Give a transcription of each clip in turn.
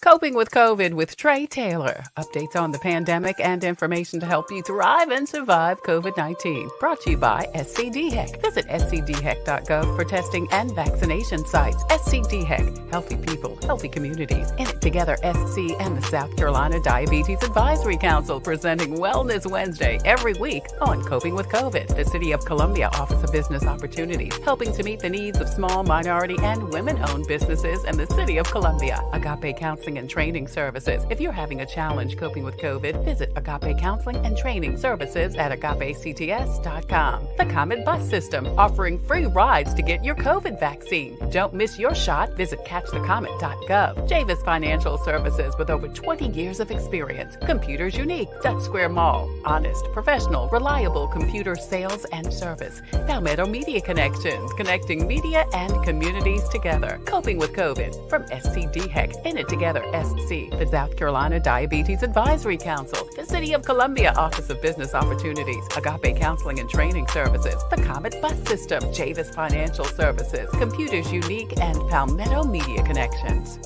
Coping with COVID with Tre Tailor. Updates on the pandemic and information to help you thrive and survive COVID-19. Brought to you by SCDHEC. Visit scdhec.gov for testing and vaccination sites. SCDHEC. Healthy people, healthy communities. In it together, SC and the South Carolina Diabetes Advisory Council presenting Wellness Wednesday every week on Coping with COVID. The City of Columbia Office of Business Opportunities, helping to meet the needs of small, minority, and women-owned businesses in the City of Columbia. Agape Counseling and Training Services. If you're having a challenge coping with COVID, visit Agape Counseling and Training Services at agapects.com. The Comet Bus System, offering free rides to get your COVID vaccine. Don't miss your shot. Visit catchthecomet.gov. Javis Financial Services, with over 20 years of experience. Computers Unique, Dutch Square Mall. Honest, professional, reliable computer sales and service. Palmetto Media Connections, connecting media and communities together. Coping with COVID from SCDHEC. In it together, SC, the South Carolina Diabetes Advisory Council, the City of Columbia Office of Business Opportunities, Agape Counseling and Training Services, the Comet Bus System, Javis Financial Services, Computers Unique, and Palmetto Media Connections.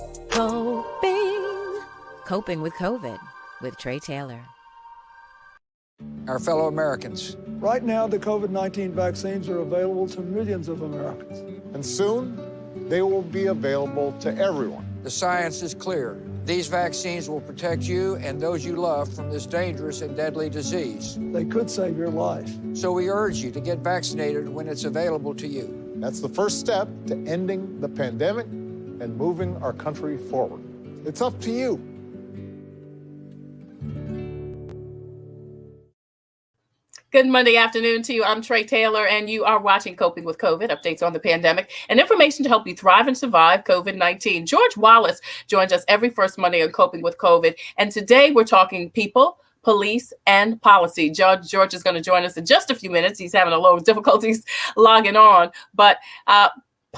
Coping with COVID with Tre Tailor. Our fellow Americans. Right now, the COVID-19 vaccines are available to millions of Americans. And soon, they will be available to everyone. The science is clear. These vaccines will protect you and those you love from this dangerous and deadly disease. They could save your life. So we urge you to get vaccinated when it's available to you. That's the first step to ending the pandemic and moving our country forward. It's up to you. Good Monday afternoon to you. I'm Tre Tailor, and you are watching Coping with COVID, updates on the pandemic and information to help you thrive and survive COVID-19. George Wallace joins us every first Monday on Coping with COVID, and today we're talking people, police, and policy. George is going to join us in just a few minutes. He's having a little difficulties logging on, but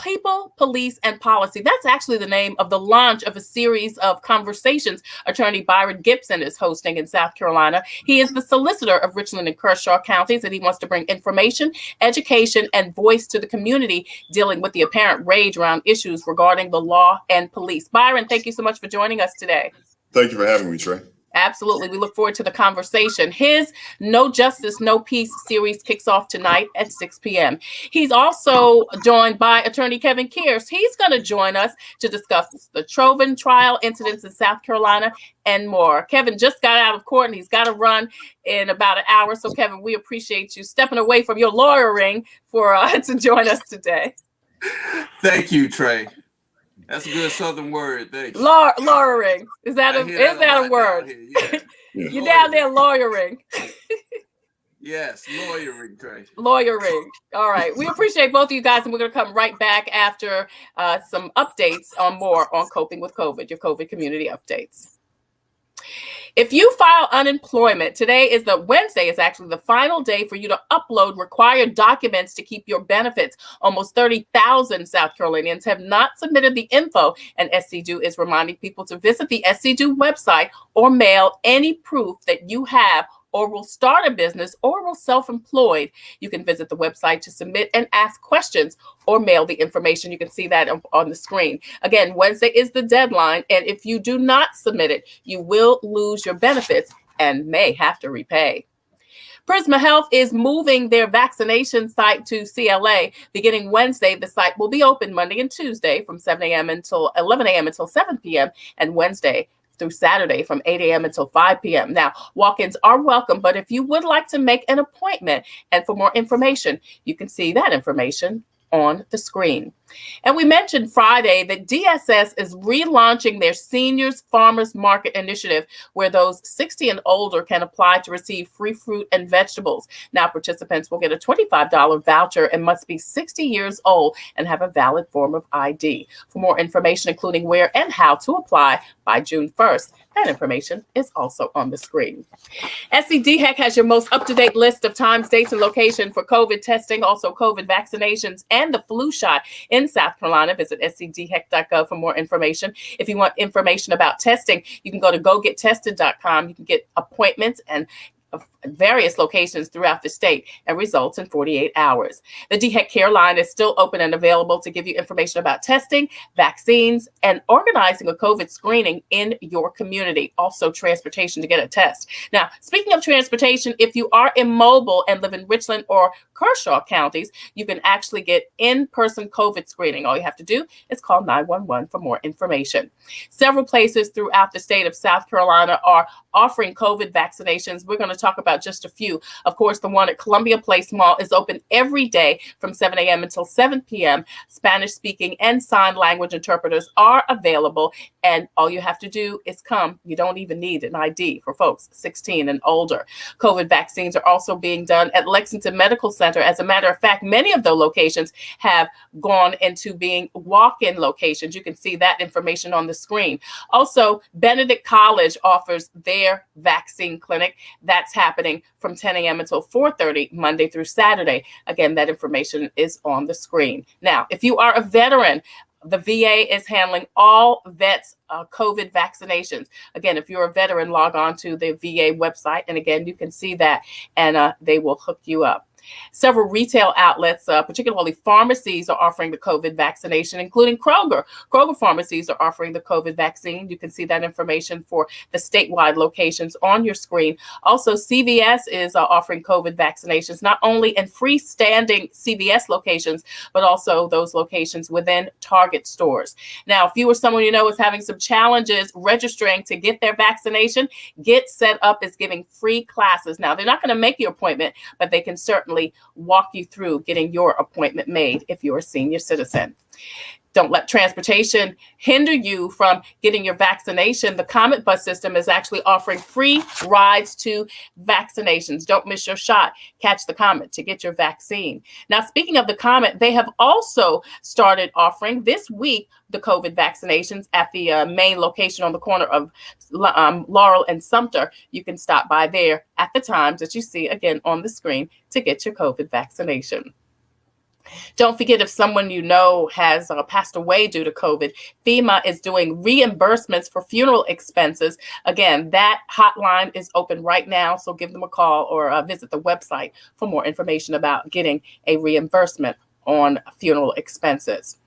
People, Police, and Policy. That's actually the name of the launch of a series of conversations Attorney Byron Gipson is hosting in South Carolina. He is the solicitor of Richland and Kearse counties, and he wants to bring information, education, and voice to the community dealing with the apparent rage around issues regarding the law and police. Byron, thank you so much for joining us today. Thank you for having me, Tre. Absolutely. We look forward to the conversation. His No Justice, No Peace series kicks off tonight at 6 p.m. He's also joined by Attorney Kevin Kearse. He's going to join us to discuss the Chauvin trial, incidents in South Carolina, and more. Kevin just got out of court, and he's got to run in about an hour. So, Kevin, we appreciate you stepping away from your lawyering for to join us today. Thank you, Tre. That's a good Southern word. Thanks. Lawyering. Is that a word? Yeah. You're down there lawyering. Yes, lawyering, Tre. Lawyering. All right. We appreciate both of you guys, and we're going to come right back after some updates on more on Coping with COVID, your COVID community updates. If you file unemployment, Wednesday is actually the final day for you to upload required documents to keep your benefits. Almost 30,000 South Carolinians have not submitted the info, and SCDO is reminding people to visit the SCDO website or mail any proof that you have or will start a business or will self-employed. You can visit the website to submit and ask questions or mail the information. You can see that on the screen. Again, Wednesday is the deadline, and if you do not submit it, you will lose your benefits and may have to repay. Prisma Health is moving their vaccination site to CLA. Beginning Wednesday, the site will be open Monday and Tuesday from 7 a.m. until 11 a.m. until 7 p.m. and Wednesday through Saturday from 8 a.m. until 5 p.m. Now, walk-ins are welcome, but if you would like to make an appointment and for more information, you can see that information on the screen. And we mentioned Friday that DSS is relaunching their Seniors Farmers Market Initiative, where those 60 and older can apply to receive free fruit and vegetables. Now, participants will get a $25 voucher and must be 60 years old and have a valid form of ID. For more information, including where and how to apply by June 1st, that information is also on the screen. SCDHEC has your most up-to-date list of times, dates, and location for COVID testing, also COVID vaccinations, and the flu shot in South Carolina. Visit scdhec.gov for more information. If you want information about testing, you can go to gogettested.com. You can get appointments and various locations throughout the state and results in 48 hours. The DHEC Care Line is still open and available to give you information about testing, vaccines, and organizing a COVID screening in your community. Also, transportation to get a test. Now, speaking of transportation, if you are immobile and live in Richland or Kershaw counties, you can actually get in-person COVID screening. All you have to do is call 911 for more information. Several places throughout the state of South Carolina are offering COVID vaccinations. We're going to talk about just a few. Of course, the one at Columbia Place Mall is open every day from 7 a.m. until 7 p.m. Spanish-speaking and sign language interpreters are available, and all you have to do is come. You don't even need an ID for folks 16 and older. COVID vaccines are also being done at Lexington Medical Center. As a matter of fact, many of those locations have gone into being walk-in locations. You can see that information on the screen. Also, Benedict College offers their vaccine clinic. That's happening from 10 a.m. until 4:30, Monday through Saturday. Again, that information is on the screen. Now, if you are a veteran, the VA is handling all vets COVID vaccinations. Again, if you're a veteran, log on to the VA website. And again, you can see that, and they will hook you up. Several retail outlets, particularly pharmacies, are offering the COVID vaccination, including Kroger. Kroger pharmacies are offering the COVID vaccine. You can see that information for the statewide locations on your screen. Also, CVS is offering COVID vaccinations, not only in freestanding CVS locations, but also those locations within Target stores. Now, if you or someone you know is having some challenges registering to get their vaccination, Get Set Up is giving free classes. Now, they're not going to make your appointment, but they can certainly walk you through getting your appointment made if you're a senior citizen. Don't let transportation hinder you from getting your vaccination. The Comet bus system is actually offering free rides to vaccinations. Don't miss your shot. Catch the Comet to get your vaccine. Now, speaking of the Comet, they have also started offering this week the COVID vaccinations at the main location on the corner of Laurel and Sumter. You can stop by there at the times that you see again on the screen to get your COVID vaccination. Don't forget, if someone you know has passed away due to COVID, FEMA is doing reimbursements for funeral expenses. Again, that hotline is open right now, so give them a call or visit the website for more information about getting a reimbursement on funeral expenses.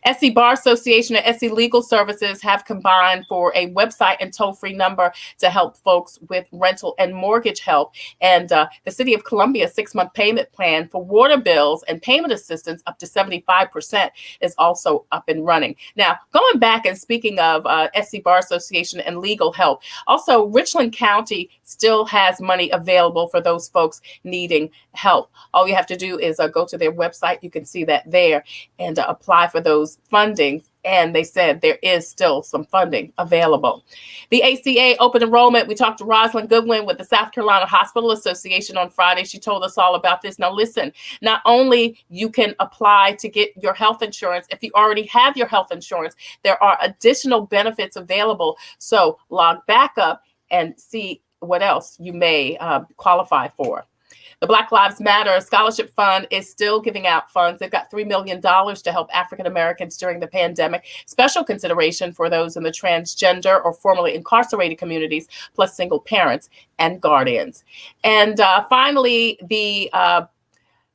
SC Bar Association and SC Legal Services have combined for a website and toll-free number to help folks with rental and mortgage help. And the City of Columbia 6-month payment plan for water bills and payment assistance up to 75% is also up and running. Now, going back and speaking of SC Bar Association and legal help, also Richland County still has money available for those folks needing help. All you have to do is go to their website. You can see that there, and apply for those fundings. And they said there is still some funding available. The ACA open enrollment, we talked to Rosalind Goodwin with the South Carolina Hospital Association on Friday. She told us all about this. Now listen, not only you can apply to get your health insurance, if you already have your health insurance, there are additional benefits available. So log back up and see what else you may qualify for. The Black Lives Matter Scholarship Fund is still giving out funds. They've got $3 million to help African Americans during the pandemic. Special consideration for those in the transgender or formerly incarcerated communities, plus single parents and guardians. And finally, the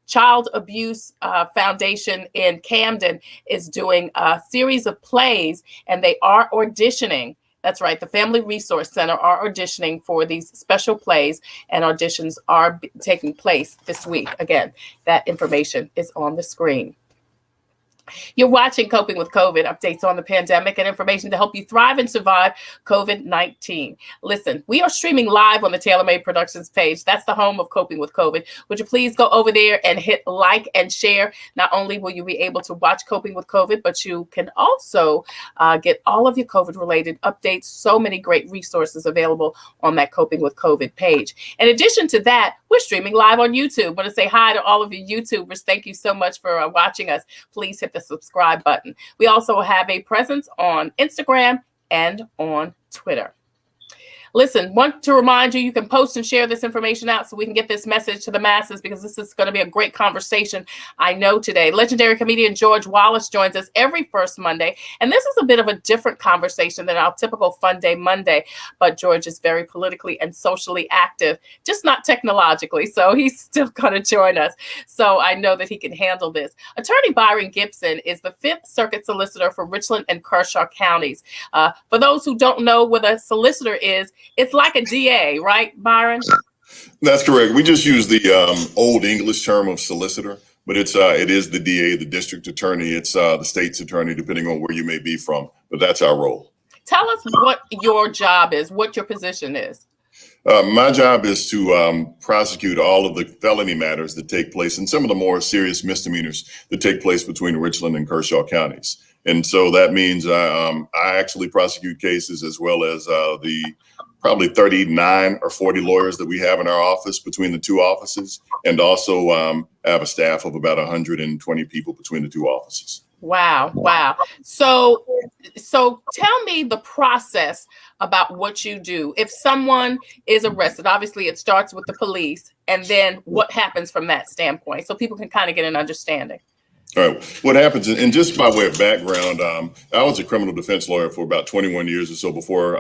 Child Abuse Foundation in Camden is doing a series of plays, and they are auditioning. That's right. The Family Resource Center are auditioning for these special plays, and auditions are taking place this week. Again, that information is on the screen. You're watching Coping with COVID, updates on the pandemic and information to help you thrive and survive COVID-19. Listen, we are streaming live on the TailorMade Productions page. That's the home of Coping with COVID. Would you please go over there and hit like and share? Not only will you be able to watch Coping with COVID, but you can also get all of your COVID-related updates. So many great resources available on that Coping with COVID page. In addition to that, we're streaming live on YouTube. I want to say hi to all of you YouTubers. Thank you so much for watching us. Please hit the subscribe button. We also have a presence on Instagram and on Twitter. Listen, want to remind you, you can post and share this information out so we can get this message to the masses, because this is going to be a great conversation, I know, today. Legendary comedian George Wallace joins us every first Monday, and this is a bit of a different conversation than our typical Fun Day Monday, but George is very politically and socially active, just not technologically, so he's still going to join us. So I know that he can handle this. Attorney Byron Gipson is the 5th Circuit Solicitor for Richland and Kearse counties. For those who don't know what a solicitor is, it's like a DA, right, Byron? That's correct. We just use the old English term of solicitor, but it is the DA, the district attorney. It's the state's attorney, depending on where you may be from. But that's our role. Tell us what your job is, what your position is. My job is to prosecute all of the felony matters that take place and some of the more serious misdemeanors that take place between Richland and Kershaw counties. And so that means I actually prosecute cases, as well as the probably 39 or 40 lawyers that we have in our office between the two offices, and also have a staff of about 120 people between the two offices. Wow. Wow. So tell me the process about what you do. If someone is arrested, obviously it starts with the police, and then what happens from that standpoint, so people can kind of get an understanding. All right. What happens, and just by way of background, I was a criminal defense lawyer for about 21 years or so before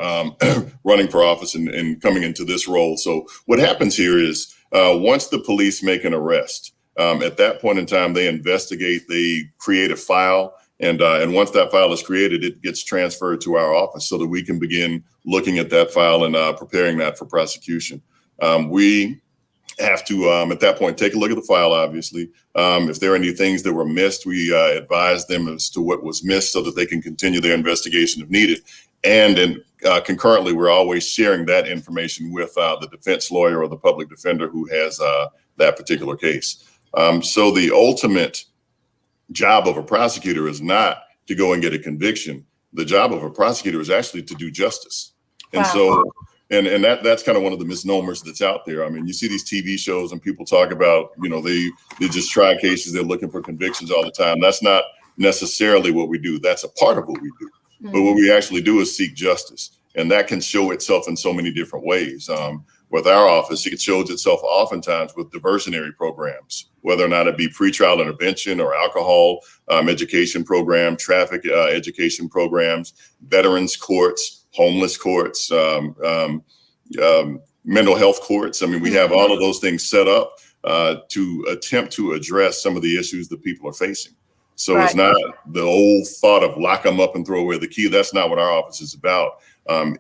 running for office and coming into this role. So what happens here is once the police make an arrest, at that point in time, they investigate, they create a file, and once that file is created, it gets transferred to our office so that we can begin looking at that file and preparing that for prosecution. We have to, at that point, take a look at the file, obviously. If there are any things that were missed, we advise them as to what was missed so that they can continue their investigation if needed. And concurrently, we're always sharing that information with the defense lawyer or the public defender who has that particular case. So the ultimate job of a prosecutor is not to go and get a conviction. The job of a prosecutor is actually to do justice. And so, and that's kind of one of the misnomers that's out there. I mean, you see these TV shows and people talk about, you know, they just try cases, they're looking for convictions all the time. That's not necessarily what we do. That's a part of what we do. But what we actually do is seek justice. And that can show itself in so many different ways. With our office, it shows itself oftentimes with diversionary programs, whether or not it be pretrial intervention or alcohol education program, traffic education programs, veterans courts, homeless courts, mental health courts. I mean, we have all of those things set up to attempt to address some of the issues that people are facing. So It's not the old thought of lock them up and throw away the key. That's not what our office is about.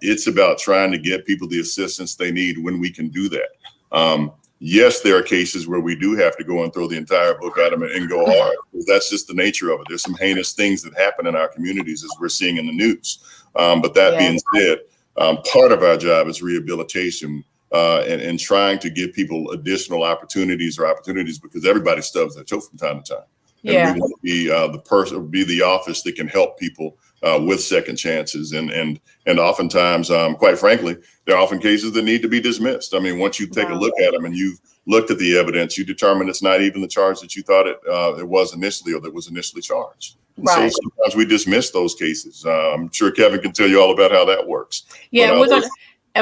It's about trying to get people the assistance they need when we can do that. Yes, there are cases where we do have to go and throw the entire book at them and go hard. That's just the nature of it. There's some heinous things that happen in our communities, as we're seeing in the news. But that being said, part of our job is rehabilitation and trying to give people additional opportunities because everybody stubs their toe from time to time. And we want to be the person, be the office that can help people with second chances. And oftentimes, quite frankly, there are often cases that need to be dismissed. I mean, once you take a look at them and you've looked at the evidence, you determine it's not even the charge that you thought it was initially, or that was initially charged. And so sometimes we dismiss those cases. I'm sure Kevin can tell you all about how that works. Yeah,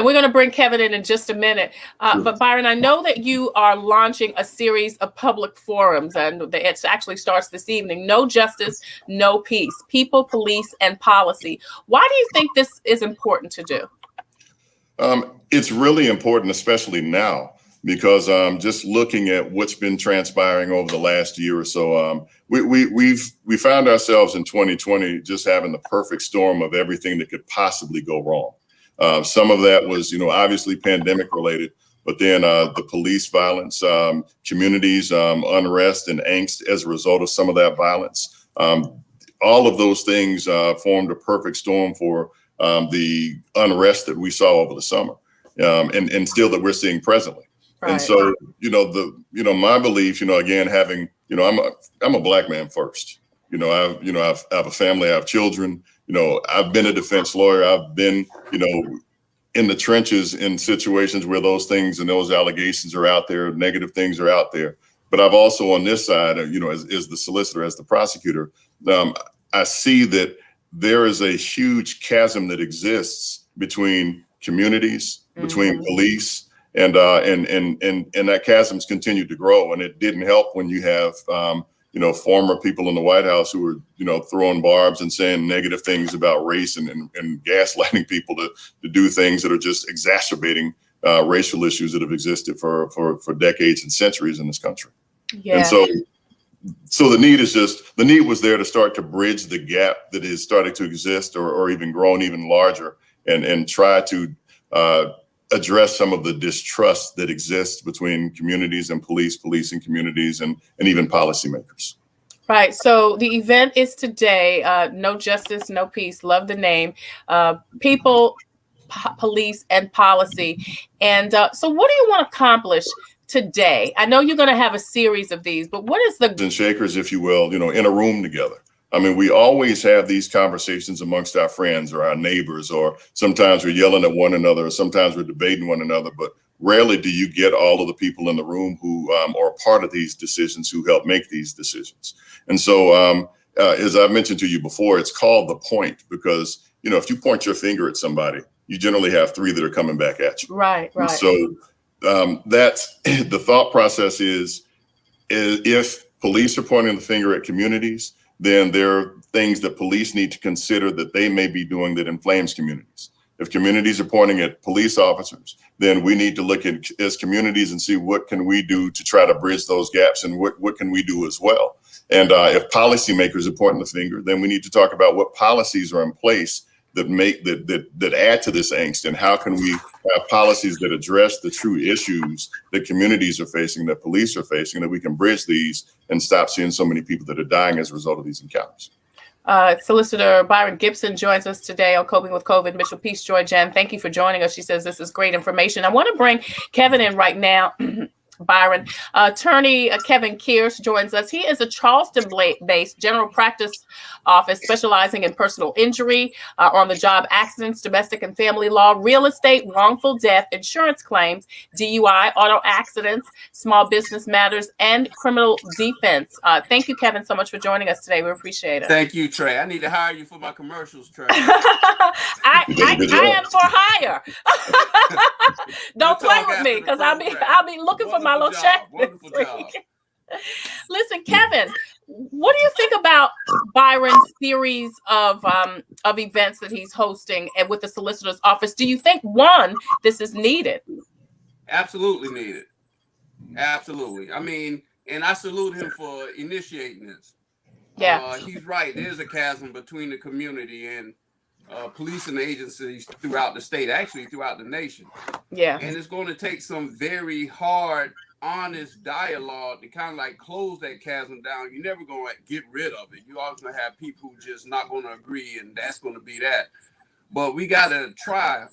we're going to bring Kevin in just a minute. But Byron, I know that you are launching a series of public forums, and it actually starts this evening. No Justice, No Peace, People, Police, and Policy. Why do you think this is important to do? It's really important, especially now, because just looking at what's been transpiring over the last year or so, we found ourselves in 2020 just having the perfect storm of everything that could possibly go wrong. Some of that was, obviously pandemic related, but then the police violence, communities, unrest and angst as a result of some of that violence. All of those things formed a perfect storm for the unrest that we saw over the summer, and still that we're seeing presently. And so, my belief, again, having, I'm a Black man first. I have a family, I have children. I've been a defense lawyer. I've been, in the trenches in situations where those things and those allegations are out there, negative things are out there. But I've also on this side, as the solicitor, as the prosecutor, I see that there is a huge chasm that exists between communities, between police, and that chasm's continued to grow. And it didn't help when you have former people in the White House who were throwing barbs and saying negative things about race and gaslighting people to do things that are just exacerbating racial issues that have existed for decades and centuries in this country. Yeah. And so the need was there to start to bridge the gap that is starting to exist or even grown even larger and try to address some of the distrust that exists between communities and police and communities and even policymakers. Right. So the event is today. No Justice, No Peace. Love the name. People, police, and policy. And so what do you want to accomplish today? I know you're going to have a series of these, but what is the... And shakers, if you will, in a room together. I mean, we always have these conversations amongst our friends or our neighbors, or sometimes we're yelling at one another, or sometimes we're debating one another, but rarely do you get all of the people in the room who are part of these decisions, who help make these decisions. And so, as I mentioned to you before, it's called the point because, if you point your finger at somebody, you generally have three that are coming back at you. Right. And so that's the thought process is if police are pointing the finger at communities, then there are things that police need to consider that they may be doing that inflames communities. If communities are pointing at police officers, then we need to look at as communities and see what can we do to try to bridge those gaps and what can we do as well. And if policymakers are pointing the finger, then we need to talk about what policies are in place that add to this angst, and how can we have policies that address the true issues that communities are facing, that police are facing, that we can bridge these and stop seeing so many people that are dying as a result of these encounters. Solicitor Byron Gipson joins us today on Coping with COVID. Mitchell Peace Joy Jen, thank you for joining us. She says this is great information. I want to bring Kevin in right now. Byron. Attorney Kevin Kearse joins us. He is a Charleston-based general practice office specializing in personal injury, on-the-job accidents, domestic and family law, real estate, wrongful death, insurance claims, DUI, auto accidents, small business matters, and criminal defense. Thank you, Kevin, so much for joining us today. We appreciate it. Thank you, Trey. I need to hire you for my commercials, Trey. I am for hire. Don't play with me because I'll be looking for my little check this week. Listen, Kevin, what do you think about Byron's series of events that he's hosting and with the solicitor's office? Do you think, one, this is needed? Absolutely needed. Absolutely. I mean, and I salute him for initiating this. Yeah. He's right. There's a chasm between the community and police and agencies throughout the state, actually throughout the nation. Yeah. And it's going to take some very hard, honest dialogue to kind of like close that chasm down. You're never going to get rid of it. You're always going to have people who just not going to agree, and that's going to be that. But we got to try.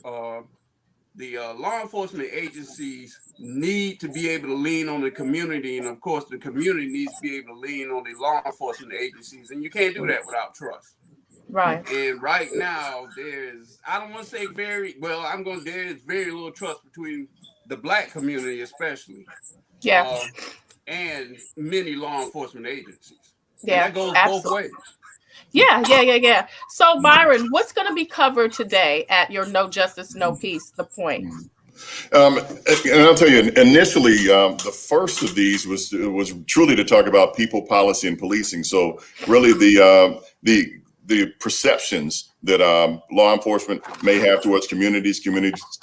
The law enforcement agencies need to be able to lean on the community. And of course, the community needs to be able to lean on the law enforcement agencies. And you can't do that without trust. Right. And right now, there's very little trust between the Black community, especially. Yeah. And many law enforcement agencies. Yeah. And that goes both ways. Yeah. So, Byron, what's going to be covered today at your No Justice, No Peace, The Point? And I'll tell you, initially, the first of these was truly to talk about people, policy, and policing. So really the perceptions that law enforcement may have towards communities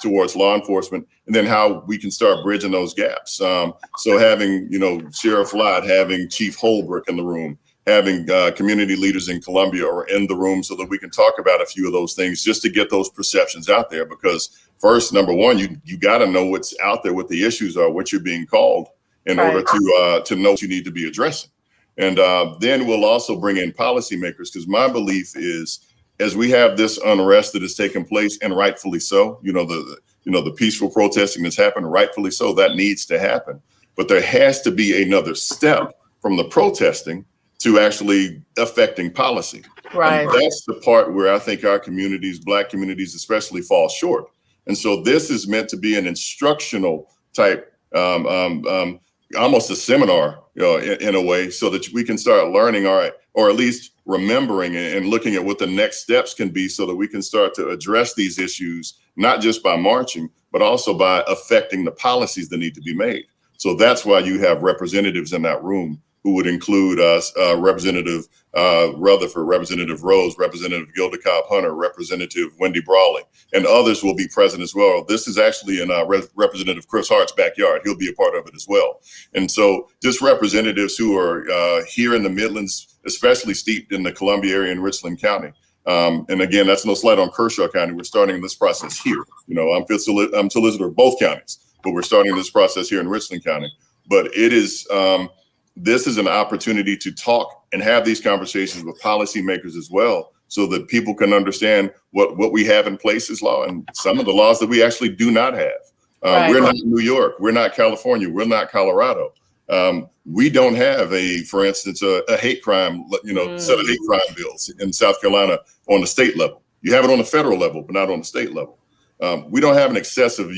towards law enforcement, and then how we can start bridging those gaps. So having, Sheriff Lott, having Chief Holbrook in the room, having community leaders in Columbia or in the room so that we can talk about a few of those things just to get those perceptions out there. Because first, number one, you got to know what's out there, what the issues are, what you're being called in order to know what you need to be addressing. And then we'll also bring in policymakers, because my belief is, as we have this unrest that has taken place, and rightfully so, the peaceful protesting that's happened, rightfully so, that needs to happen. But there has to be another step from the protesting to actually affecting policy. Right. And that's the part where I think our communities, Black communities especially, fall short. And so this is meant to be an instructional type, almost a seminar, in a way, so that we can start learning, all right, or at least remembering and looking at what the next steps can be, so that we can start to address these issues not just by marching, but also by affecting the policies that need to be made. So that's why you have representatives in that room who would include us, Representative Rutherford, Representative Rose, Representative Gilda Cobb-Hunter, Representative Wendy Brawley, and others will be present as well. This is actually in Representative Chris Hart's backyard. He'll be a part of it as well. And so just representatives who are here in the Midlands, especially steeped in the Columbia area and Richland County. And again, that's no slight on Kershaw County. We're starting this process here. You know, I'm solicitor of both counties, but we're starting this process here in Richland County. But it is, this is an opportunity to talk and have these conversations with policymakers as well, so that people can understand what we have in place as law and some of the laws that we actually do not have. We're not New York. We're not California. We're not Colorado. We don't have for instance, a hate crime, set of hate crime bills in South Carolina on the state level. You have it on the federal level, but not on the state level. We don't have an excessive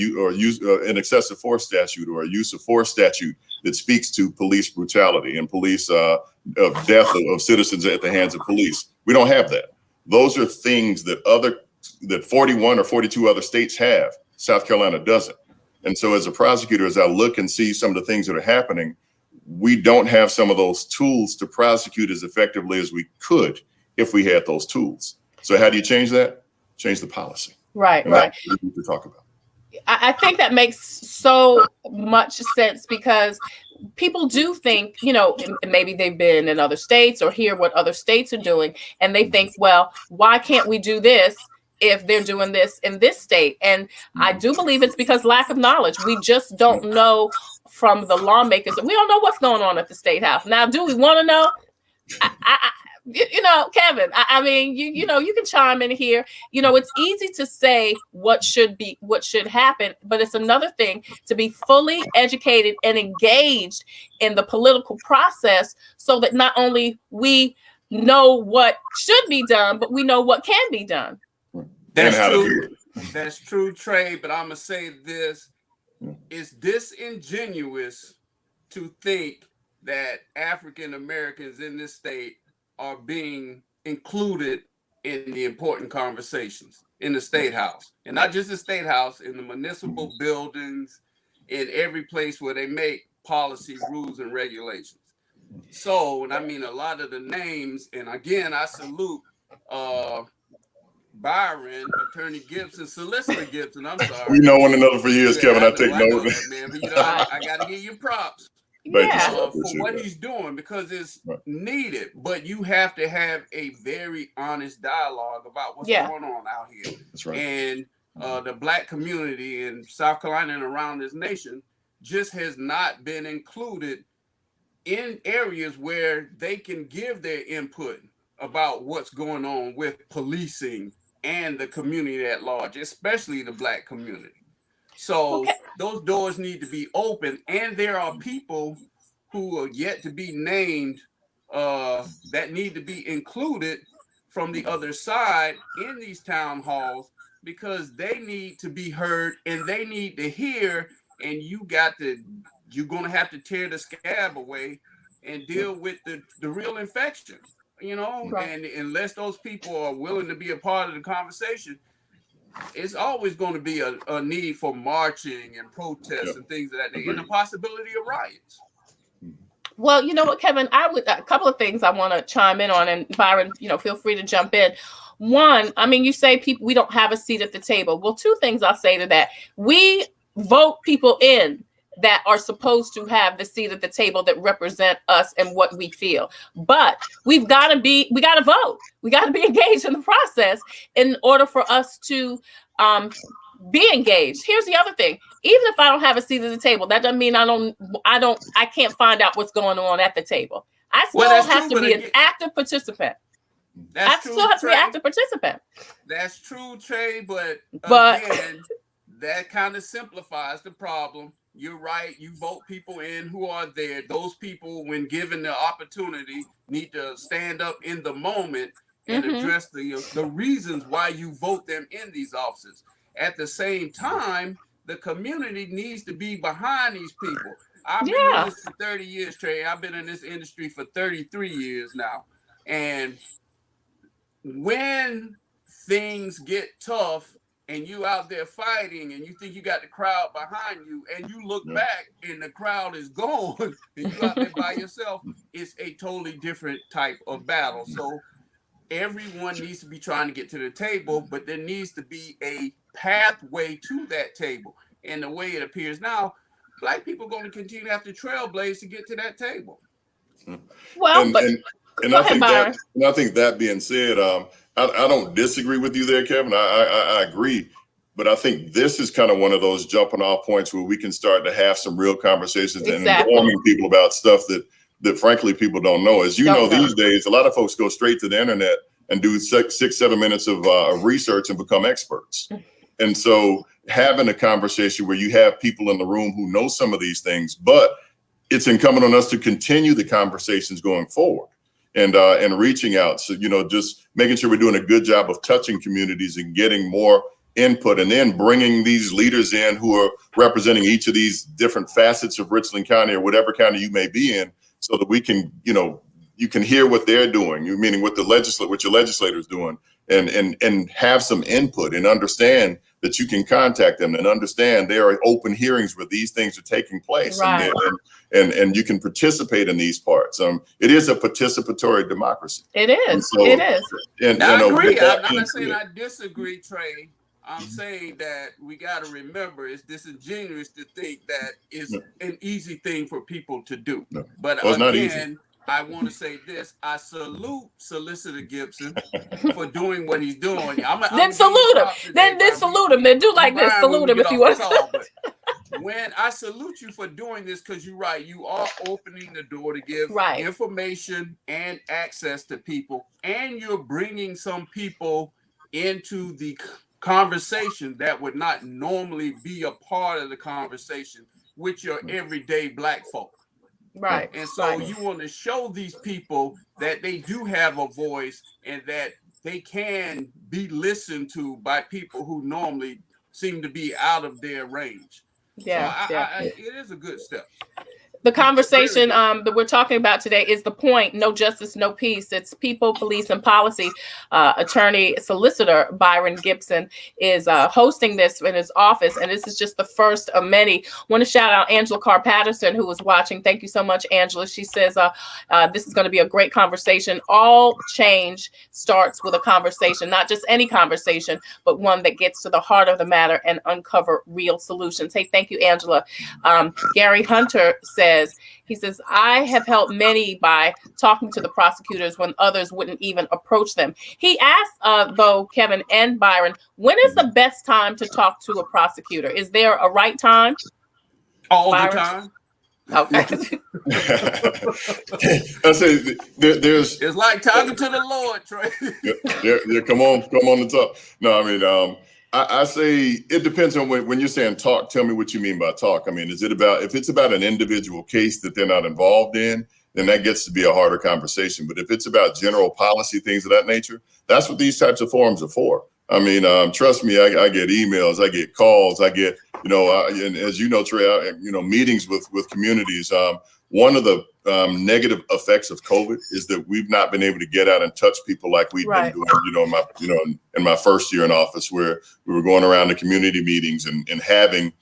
force statute or a use of force statute that speaks to police brutality and police death of citizens at the hands of police. We don't have that. Those are things that 41 or 42 other states have. South Carolina doesn't. And so as a prosecutor, as I look and see some of the things that are happening, we don't have some of those tools to prosecute as effectively as we could if we had those tools. So how do you change that? Change the policy. Right. That's what we need to talk about. I think that makes so much sense, because people do think, maybe they've been in other states or hear what other states are doing, and they think, well, why can't we do this if they're doing this in this state? And I do believe it's because lack of knowledge. We just don't know from the lawmakers. We don't know what's going on at the State House. Now, do we want to know? Kevin, I mean, you can chime in here. It's easy to say what should happen, but it's another thing to be fully educated and engaged in the political process, so that not only we know what should be done, but we know what can be done. That's true. That's true, Trey. But I'm gonna say this: it's disingenuous to think that African Americans in this state are being included in the important conversations in the State House, and not just the State House, in the municipal buildings, in every place where they make policy, rules, and regulations. So, and I mean, a lot of the names, and again, I salute Byron, Attorney Gipson, Solicitor Gipson. I'm sorry. We know one another for years, Kevin. I take note. Man, but I got to give you props. For what he's doing, because it's needed. But you have to have a very honest dialogue about what's going on out here. That's right. And the Black community in South Carolina and around this nation just has not been included in areas where they can give their input about what's going on with policing and the community at large, especially the Black community. So those doors need to be open, and there are people who are yet to be named that need to be included from the other side in these town halls, because they need to be heard and they need to hear. And you're going to have to tear the scab away and deal with the real infection, and unless those people are willing to be a part of the conversation, it's always going to be a need for marching and protests and things of that nature, and the possibility of riots. Well, you know what, Kevin, a couple of things I want to chime in on, and Byron, feel free to jump in. One, I mean, you say we don't have a seat at the table. Well, two things I'll say to that. We vote people in that are supposed to have the seat at the table that represent us and what we feel. But we got to vote. We got to be engaged in the process in order for us to be engaged. Here's the other thing. Even if I don't have a seat at the table, that doesn't mean I can't find out what's going on at the table. I still have to be an active participant. I still have to be an active participant. That's true, Trey, but again, that kind of simplifies the problem. You're right. You vote people in who are there. Those people, when given the opportunity, need to stand up in the moment and address the reasons why you vote them in these offices. At the same time, the community needs to be behind these people. I've been in this for 30 years, Trey. I've been in this industry for 33 years now. And when things get tough and you out there fighting and you think you got the crowd behind you and you look back and the crowd is gone and you out there by yourself, it's a totally different type of battle. So everyone needs to be trying to get to the table, but there needs to be a pathway to that table. And the way it appears now, Black people are going to continue to have to trailblaze to get to that table. Well, I think that being said, I don't disagree with you there, Kevin. I agree, but I think this is kind of one of those jumping off points where we can start to have some real conversations and informing people about stuff that frankly people don't know. As you know, these days, a lot of folks go straight to the internet and do 6-7 minutes of research and become experts. And so having a conversation where you have people in the room who know some of these things, but it's incumbent on us to continue the conversations going forward and reaching out. So, just making sure we're doing a good job of touching communities and getting more input, and then bringing these leaders in who are representing each of these different facets of Richland County or whatever county you may be in, so that we can, you can hear what they're doing, meaning what your legislators doing, and have some input and understand that you can contact them and understand there are open hearings where these things are taking place, right. and you can participate in these parts. It is a participatory democracy. It is. So, it is. And I agree. I'm not saying I disagree, Trey. I'm saying that we got to remember it's disingenuous to think that it's an easy thing for people to do. No. But again, I want to say this. I salute Solicitor Gipson for doing what he's doing. Then salute him. Then salute him. Then do like this. Salute him if you want to. When I salute you for doing this, because you're right, you are opening the door to give information and access to people, and you're bringing some people into the conversation that would not normally be a part of the conversation with your everyday Black folk. Right. And so you want to show these people that they do have a voice and that they can be listened to by people who normally seem to be out of their range. Yeah. So it is a good step. The conversation that we're talking about today is the point: no justice, no peace. It's people, police, and policy. Attorney Solicitor Byron Gipson is hosting this in his office, and this is just the first of many. I want to shout out Angela Carr-Patterson, who was watching. Thank you so much, Angela. She says this is going to be a great conversation. All change starts with a conversation, not just any conversation, but one that gets to the heart of the matter and uncover real solutions. Hey, thank you, Angela. Gary Hunter says, I have helped many by talking to the prosecutors when others wouldn't even approach them. He asked, though, Kevin and Byron, when is the best time to talk to a prosecutor? Is there a right time? All Byron? The time. Okay. I say there's. It's like talking to the Lord, Trey. Yeah, come on the top. No, I mean, I say it depends on when you're saying talk. Tell me what you mean by talk. I mean, if it's about an individual case that they're not involved in, then that gets to be a harder conversation. But if it's about general policy, things of that nature, that's what these types of forums are for. I mean, trust me, I get emails, I get calls, I get, and as you know, Trey, meetings with communities. One of the negative effects of COVID is that we've not been able to get out and touch people like we've been doing, in my first year in office, where we were going around to community meetings and having,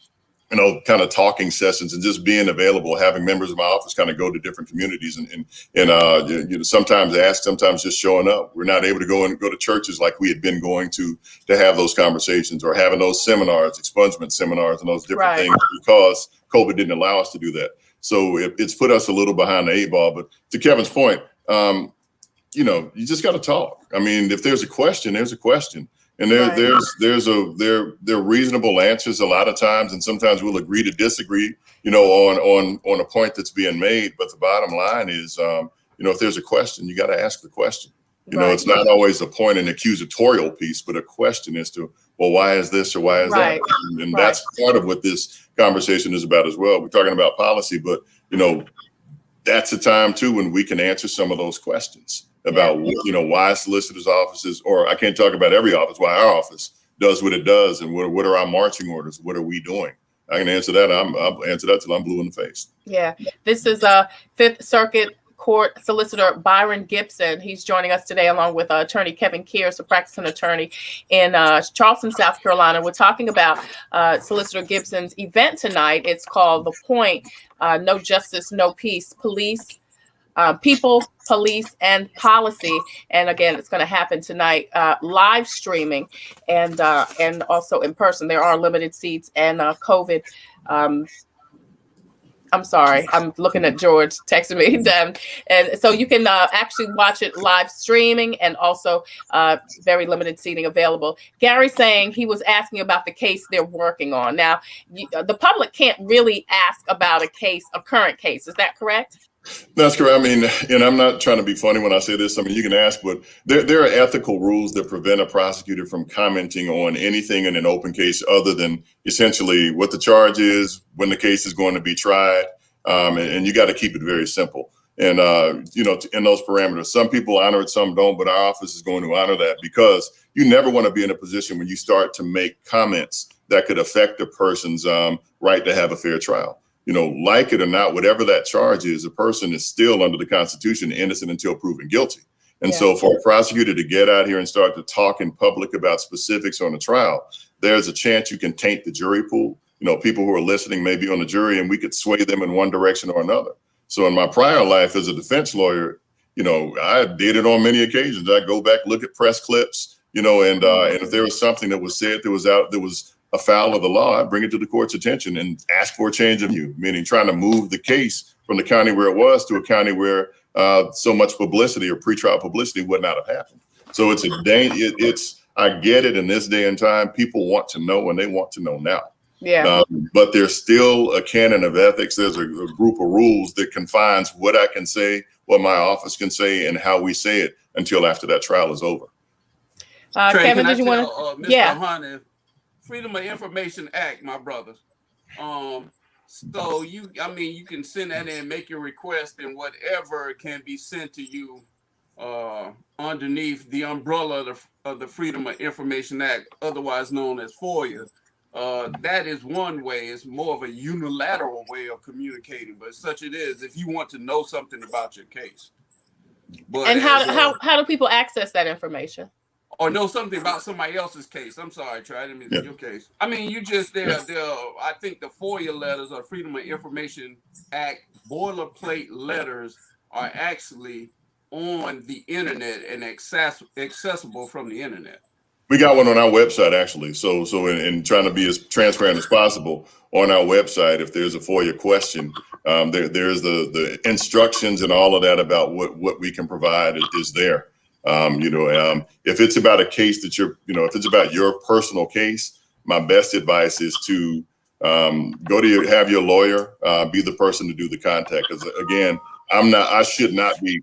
kind of talking sessions and just being available, having members of my office kind of go to different communities and sometimes ask, sometimes just showing up. We're not able to go to churches like we had been going to have those conversations, or having those seminars, expungement seminars and those different things, because COVID didn't allow us to do that. So it's put us a little behind the 8 ball. But to Kevin's point, you just got to talk. I mean, if there's a question, there's a question. And there are reasonable answers a lot of times, and sometimes we'll agree to disagree, on a point that's being made. But the bottom line is, if there's a question, you got to ask the question. It's not always a point and accusatorial piece, but a question as to, well, why is this or why is that? And that's part of what this conversation is about as well. We're talking about policy, but that's a time too when we can answer some of those questions about why solicitors' offices, or I can't talk about every office, why our office does what it does, and what are our marching orders? What are we doing? I can answer that. I'll answer that till I'm blue in the face. Yeah, this is Fifth Circuit Court Solicitor Byron Gipson. He's joining us today along with attorney Kevin Kearse, a practicing attorney in Charleston, South Carolina. We're talking about Solicitor Gipson's event tonight. It's called The Point, No Justice, No Peace, Police, People, Police, and Policy. And again, it's going to happen tonight, live streaming and also in person. There are limited seats and COVID. I'm sorry, I'm looking at George texting me. And so you can actually watch it live streaming and also very limited seating available. Gary's saying he was asking about the case they're working on. Now, the public can't really ask about a current case. Is that correct? That's correct. I mean, and I'm not trying to be funny when I say this. I mean, you can ask, but there are ethical rules that prevent a prosecutor from commenting on anything in an open case other than essentially what the charge is, when the case is going to be tried. And you got to keep it very simple. And, in those parameters, some people honor it, some don't, but our office is going to honor that because you never want to be in a position when you start to make comments that could affect a person's right to have a fair trial. Like it or not, whatever that charge is, a person is still under the Constitution innocent until proven guilty. And so for a prosecutor to get out here and start to talk in public about specifics on the trial, there's a chance you can taint the jury pool. People who are listening may be on the jury and we could sway them in one direction or another. So in my prior life as a defense lawyer, I did it on many occasions. I go back, look at press clips, and if there was something that was said that was afoul of the law, I bring it to the court's attention and ask for a change of view, meaning trying to move the case from the county where it was to a county where so much publicity or pretrial publicity would not have happened. So I get it in this day and time. People want to know and they want to know now. Yeah. But there's still a canon of ethics. There's a group of rules that confines what I can say, what my office can say, and how we say it until after that trial is over. Trey, Kevin, did you want to? Mr. Hunter, Freedom of Information Act, my brothers. So you can send that in, make your request, and whatever can be sent to you underneath the umbrella of the Freedom of Information Act, otherwise known as FOIA. That is one way. It's more of a unilateral way of communicating, but such it is if you want to know something about your case. But and how do people access that information? Or know something about somebody else's case. I'm sorry, Trey, I didn't mean your case. I mean, you just I think the FOIA letters or Freedom of Information Act boilerplate letters are actually on the internet and accessible from the internet. We got one on our website, actually. So in trying to be as transparent as possible on our website, if there's a FOIA question, there's the instructions and all of that about what we can provide is there. If it's about a case that if it's about your personal case, my best advice is to have your lawyer be the person to do the contact. Because again, I should not be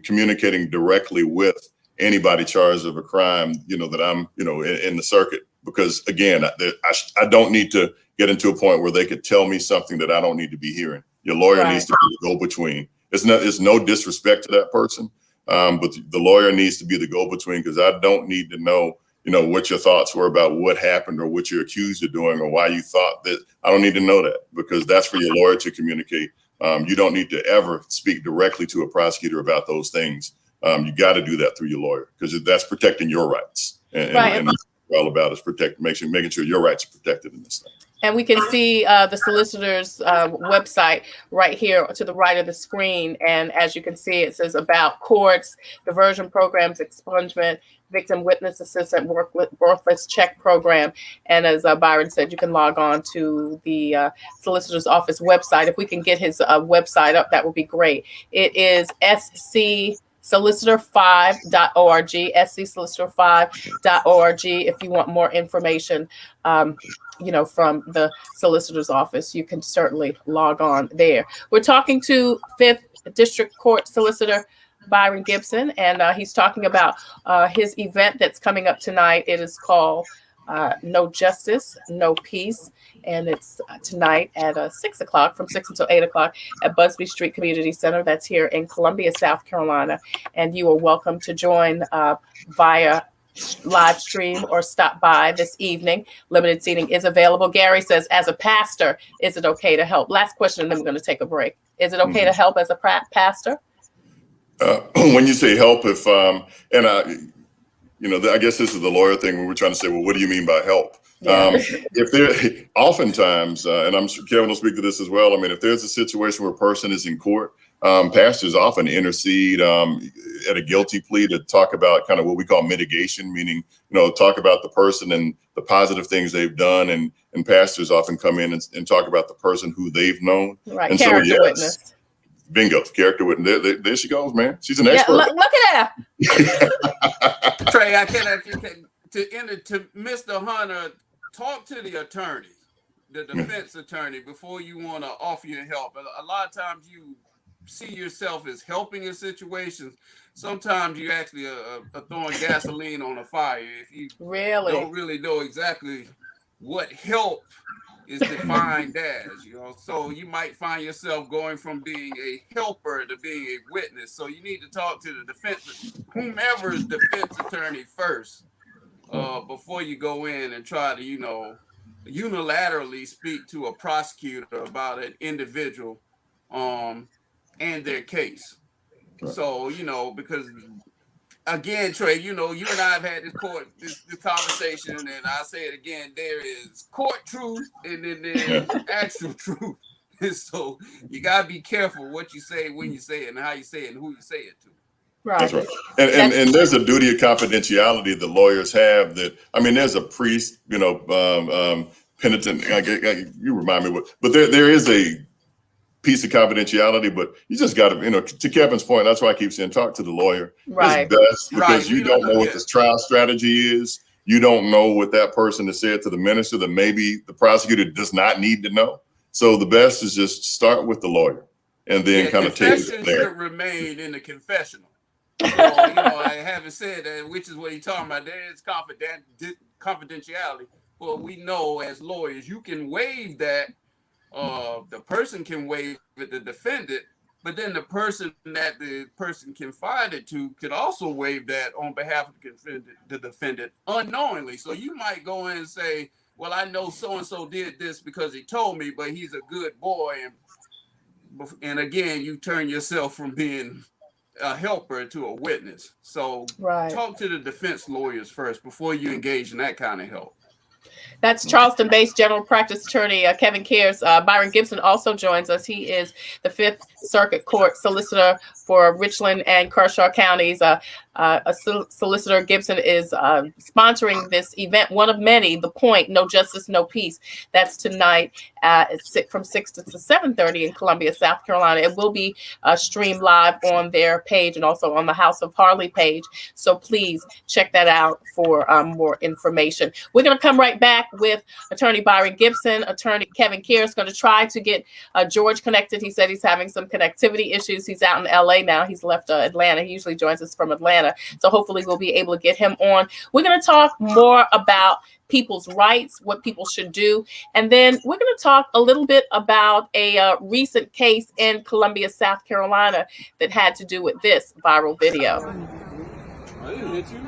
communicating directly with anybody charged of a crime, that I'm, in the circuit, because again, I don't need to get into a point where they could tell me something that I don't need to be hearing. Your lawyer needs to be the go-between. It's no disrespect to that person. But the lawyer needs to be the go-between, because I don't need to know, what your thoughts were about what happened or what you're accused of doing or why you thought that. I don't need to know that, because that's for your lawyer to communicate. You don't need to ever speak directly to a prosecutor about those things. You got to do that through your lawyer, because that's protecting your rights. And that's what all about is making sure your rights are protected in this thing. And we can see the solicitor's website right here to the right of the screen. And as you can see, it says about courts, diversion programs, expungement, victim witness assistant, worthless check program. And as Byron said, you can log on to the solicitor's office website. If we can get his website up, that would be great. It is scsolicitor5.org, scsolicitor5.org. If you want more information, from the solicitor's office, you can certainly log on there. We're talking to 5th District Court Solicitor Byron Gipson, and he's talking about his event that's coming up tonight. It is called No Justice, No Peace, and it's tonight at 6 o'clock, from 6 until 8 o'clock at Busby Street Community Center. That's here in Columbia, South Carolina, and you are welcome to join via live stream or stop by this evening. Limited seating is available. Gary says, as a pastor, is it okay to help? Last question, and then we're going to take a break. Is it okay to help as a pastor? When you say help, if and I guess this is the lawyer thing when we're trying to say, well, what do you mean by help? Yeah. If there, oftentimes, and I'm sure Kevin will speak to this as well. I mean, if there's a situation where a person is in court, pastors often intercede at a guilty plea to talk about kind of what we call mitigation, meaning, talk about the person and the positive things they've done. And pastors often come in and talk about the person who they've known. Right. And Character witness. Bingo. Character witness. There she goes, man. She's an expert. Yeah, look at that. Trey, I can't to Mr. Hunter, talk to the attorney, the defense attorney, before you want to offer your help. A lot of times you see yourself as helping in situations. Sometimes you actually are throwing gasoline on a fire if you don't really know exactly what help is defined as, so you might find yourself going from being a helper to being a witness. So you need to talk to the whomever's defense attorney first, before you go in and try to, unilaterally speak to a prosecutor about an individual, and their case. Right. So, because again, Trey, you and I have had this conversation, and I say it again, there is court truth and then there's actual truth. And so you gotta be careful what you say, when you say it, and how you say it, and who you say it to. Right. That's right. And there's a duty of confidentiality that lawyers have that, there's a priest, penitent, you remind me what, but there is a piece of confidentiality, but you just got to, to Kevin's point, that's why I keep saying talk to the lawyer. Right. It's best because you don't know what this trial strategy is. You don't know what that person has said to the minister that maybe the prosecutor does not need to know. So the best is just start with the lawyer and then kind of take it from there. Should remain in the confessional. So, I haven't said that, which is what he's talking about. There is confidentiality. Well, we know as lawyers, you can waive that. The person can waive it, the defendant, but then the person that the person confided to could also waive that on behalf of the defendant unknowingly. So you might go in and say, well, I know so-and-so did this because he told me, but he's a good boy. And again, you turn yourself from being a helper to a witness. So talk to the defense lawyers first before you engage in that kind of help. That's Charleston-based general practice attorney Kevin Kearse. Byron Gipson also joins us. He is the Fifth Circuit Court solicitor for Richland and Kershaw counties. Solicitor Gipson is sponsoring this event, one of many, The Point, No Justice, No Peace. That's tonight from 6 to 7:30 in Columbia, South Carolina. It will be streamed live on their page and also on the House of Harley page. So please check that out for more information. We're going to come right back with attorney Byron Gipson. Attorney Kevin Kearse going to try to get George connected. He said he's having some connectivity issues. He's out in LA now. He's left Atlanta. He usually joins us from Atlanta. So hopefully we'll be able to get him on. We're going to talk more about people's rights, what people should do. And then we're going to talk a little bit about a recent case in Columbia, South Carolina that had to do with this viral video. I didn't hit you.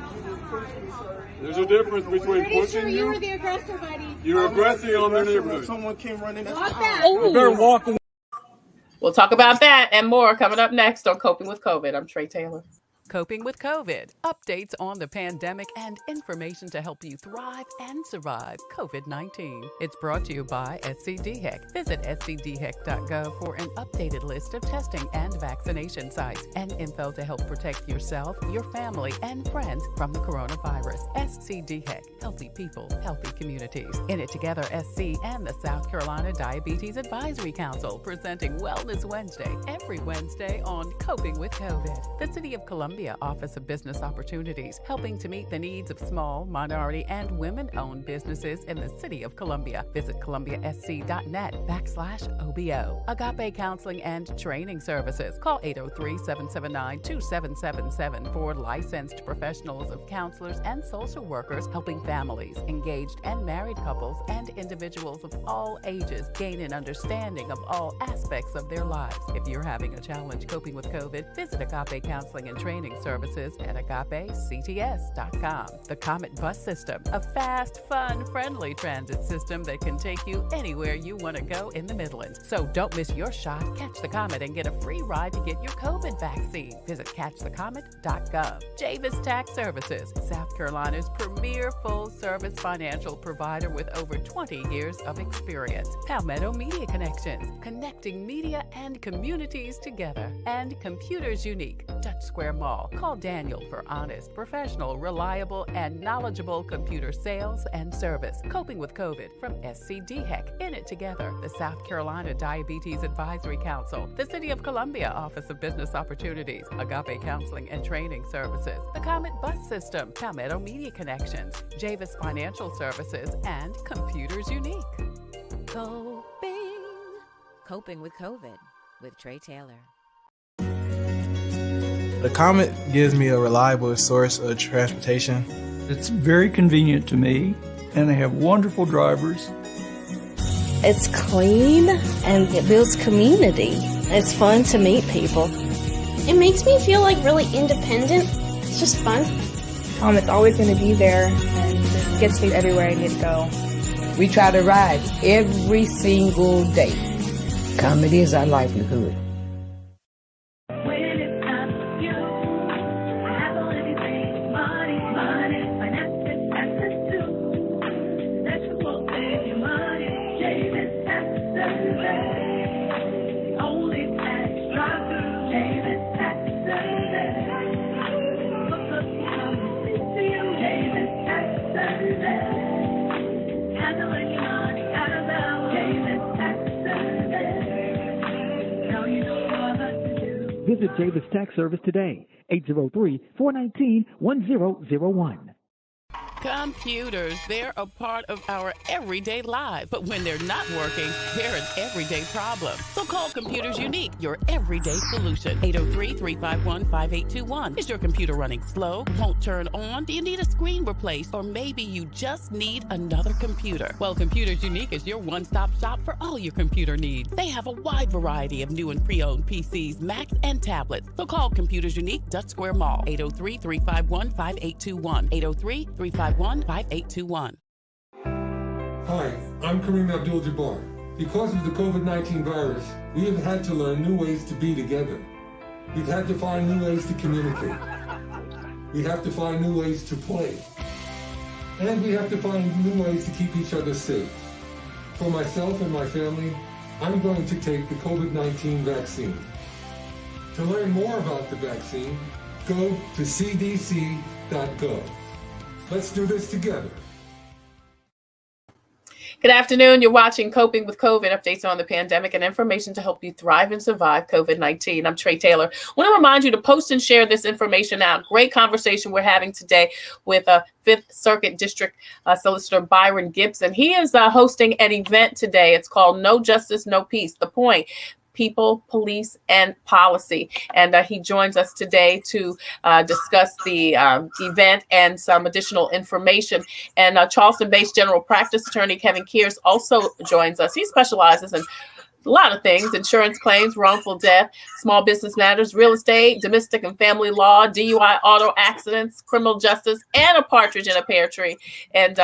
There's a difference between pushing you. You were the aggressor, buddy. You're aggressive on their neighborhood. Someone came running. Walk back. You better walk away. We'll talk about that and more coming up next on Coping with COVID. I'm Tre Tailor. Coping with COVID, updates on the pandemic and information to help you thrive and survive COVID-19. It's brought to you by SCDHEC. Visit scdhec.gov for an updated list of testing and vaccination sites and info to help protect yourself, your family, and friends from the coronavirus. SCDHEC, healthy people, healthy communities. In it together, SC and the South Carolina Diabetes Advisory Council presenting Wellness Wednesday every Wednesday on Coping with COVID. The City of Columbia Office of Business Opportunities, helping to meet the needs of small, minority, and women-owned businesses in the City of Columbia. Visit columbiasc.net/OBO. Agape Counseling and Training Services. Call 803-779-2777 for licensed professionals of counselors and social workers helping families, engaged and married couples, and individuals of all ages gain an understanding of all aspects of their lives. If you're having a challenge coping with COVID, visit Agape Counseling and Training training services at agapects.com. The Comet Bus System, a fast, fun, friendly transit system that can take you anywhere you want to go in the Midlands. So don't miss your shot. Catch the Comet and get a free ride to get your COVID vaccine. Visit catchthecomet.gov. Javis Tax Services, South Carolina's premier full-service financial provider with over 20 years of experience. Palmetto Media Connections, connecting media and communities together. And Computers Unique, Dutch Square Mall. Call Daniel for honest, professional, reliable, and knowledgeable computer sales and service. Coping with COVID from SCDHEC. In it together. The South Carolina Diabetes Advisory Council. The City of Columbia Office of Business Opportunities. Agape Counseling and Training Services. The Comet Bus System. Palmetto Media Connections. Javis Financial Services. And Computers Unique. Coping with COVID with Tre Tailor. The Comet gives me a reliable source of transportation. It's very convenient to me, and they have wonderful drivers. It's clean, and it builds community. It's fun to meet people. It makes me feel like really independent. It's just fun. It's always going to be there, and it gets me everywhere I need to go. We try to ride every single day. Comedy is our livelihood. Visit Javis Tax Service today, 803-419-1001. Computers, they're a part of our everyday lives, but when they're not working, they're an everyday problem. So call Computers Unique, your everyday solution. 803-351-5821. Is your computer running slow? Won't turn on? Do you need a screen replaced? Or maybe you just need another computer? Well, Computers Unique is your one-stop shop for all your computer needs. They have a wide variety of new and pre-owned PCs, Macs, and tablets. So call Computers Unique, Dutch Square Mall, 803-351-5821. 803-351-5821. Hi, I'm Kareem Abdul-Jabbar. Because of the COVID-19 virus, we have had to learn new ways to be together. We've had to find new ways to communicate. We have to find new ways to play. And we have to find new ways to keep each other safe. For myself and my family, I'm going to take the COVID-19 vaccine. To learn more about the vaccine, go to cdc.gov. Let's do this together. Good afternoon. You're watching Coping with COVID, updates on the pandemic and information to help you thrive and survive COVID-19. I'm Tre Tailor. I want to remind you to post and share this information out. Great conversation we're having today with 5th Circuit District Solicitor Byron Gipson. He is hosting an event today. It's called No Justice, No Peace. The point: people, police, and policy. And he joins us today to discuss the event and some additional information. And Charleston-based general practice attorney Kevin Kearse also joins us. He specializes in a lot of things: insurance claims, wrongful death, small business matters, real estate, domestic and family law, DUI, auto accidents, criminal justice, and a partridge in a pear tree. And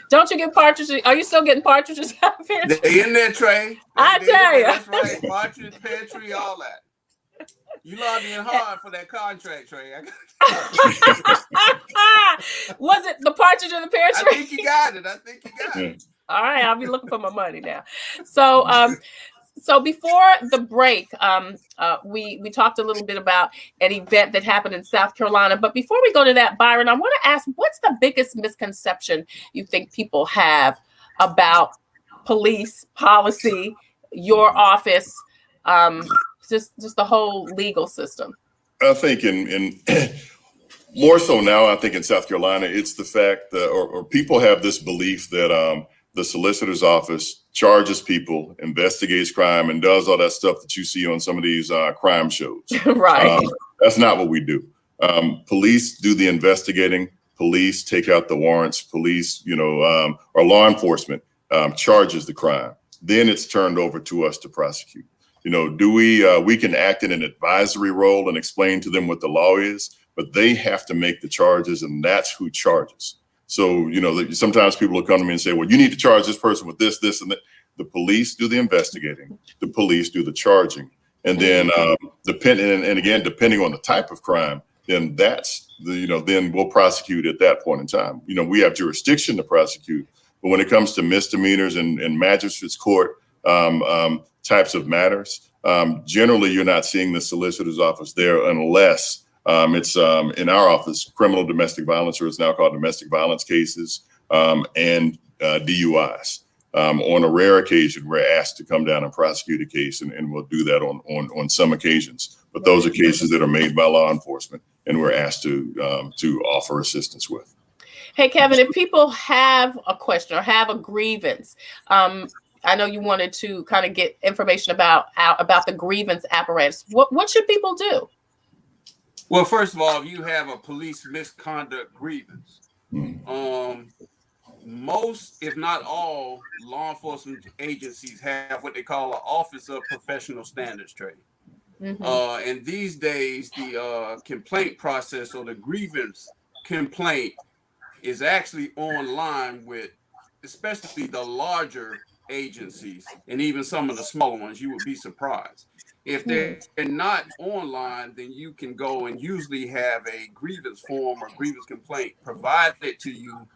don't you get partridges? Are you still getting partridges out of here? They in there, Tre. I tell you. That's right. Partridge, pear tree, all that. You logged in hard for that contract, Tre. Was it the partridge in the pear tree? I think you got it. All right, I'll be looking for my money now. So, so before the break, we talked a little bit about an event that happened in South Carolina. But before we go to that, Byron, I want to ask, what's the biggest misconception you think people have about police, policy, your office, just the whole legal system? I think in more so now, I think in South Carolina, it's the fact that, or people have this belief that the solicitor's office charges people, investigates crime, and does all that stuff that you see on some of these crime shows. Right. That's not what we do. Police do the investigating. Police take out the warrants. Police, or law enforcement charges the crime. Then it's turned over to us to prosecute. You know, do we can act in an advisory role and explain to them what the law is, but they have to make the charges, and that's who charges. So, you know, sometimes people will come to me and say, well, you need to charge this person with this, this, and that. The police do the investigating. The police do the charging. And then depending on the type of crime, then that's then we'll prosecute at that point in time. You know, we have jurisdiction to prosecute, but when it comes to misdemeanors and magistrates court types of matters, generally you're not seeing the solicitor's office there unless it's in our office, criminal domestic violence, or it's now called domestic violence cases, and DUIs. On a rare occasion, we're asked to come down and prosecute a case, and we'll do that on some occasions. But those are cases that are made by law enforcement, and we're asked to offer assistance with. Hey, Kevin, if people have a question or have a grievance, I know you wanted to kind of get information about the grievance apparatus. What should people do? Well, first of all, if you have a police misconduct grievance, most, if not all, law enforcement agencies have what they call an Office of Professional Standards training. And these days, the complaint process or the grievance complaint is actually online with, especially the larger agencies and even some of the smaller ones. You would be surprised. If they're not online, then you can go and usually have a grievance form or grievance complaint provided to you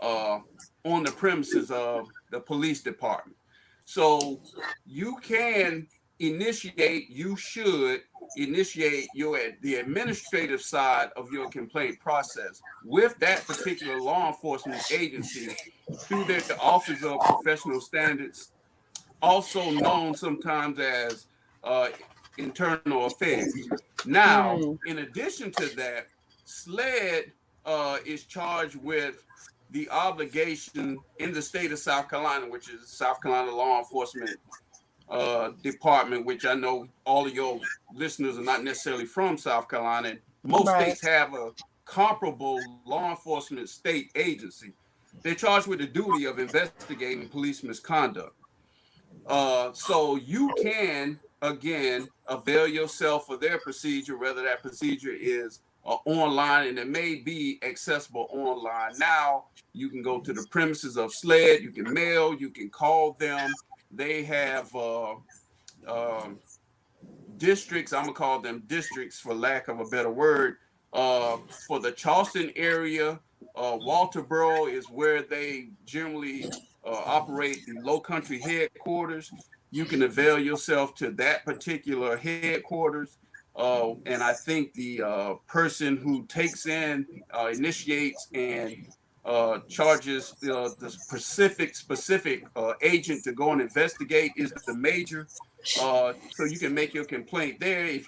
on the premises of the police department. So you can you should initiate the administrative side of your complaint process with that particular law enforcement agency through the Office of Professional Standards, also known sometimes as Internal Affairs. Now, in addition to that, SLED is charged with the obligation in the state of South Carolina, which is South Carolina Law Enforcement Department, which I know all of your listeners are not necessarily from South Carolina. Most states have a comparable law enforcement state agency. They're charged with the duty of investigating police misconduct. So you can, again, avail yourself of their procedure, whether that procedure is online, and it may be accessible online. Now you can go to the premises of SLED, you can mail, you can call them. They have districts, I'm gonna call them districts for lack of a better word, for the Charleston area. Walterboro is where they generally operate the Low Country headquarters. You can avail yourself to that particular headquarters. And I think the person who takes in, initiates, and charges the specific agent to go and investigate is the major. So you can make your complaint there.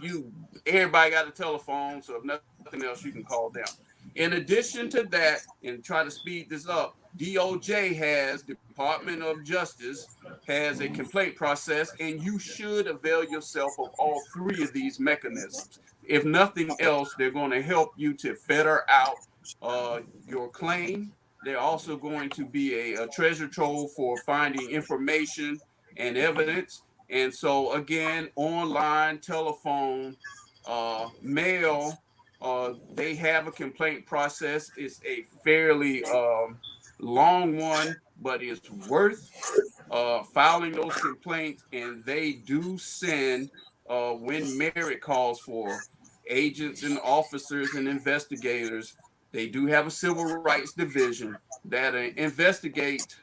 Everybody got a telephone, so if nothing else, you can call them. In addition to that, and try to speed this up, DOJ Department of Justice has a complaint process, and you should avail yourself of all three of these mechanisms. If nothing else, they're going to help you to fetter out your claim. They're also going to be a treasure trove for finding information and evidence. And so again, online, telephone, mail, they have a complaint process. It's a fairly long one, but it's worth filing those complaints. And they do send, when merit calls for, agents and officers and investigators. They do have a civil rights division that investigate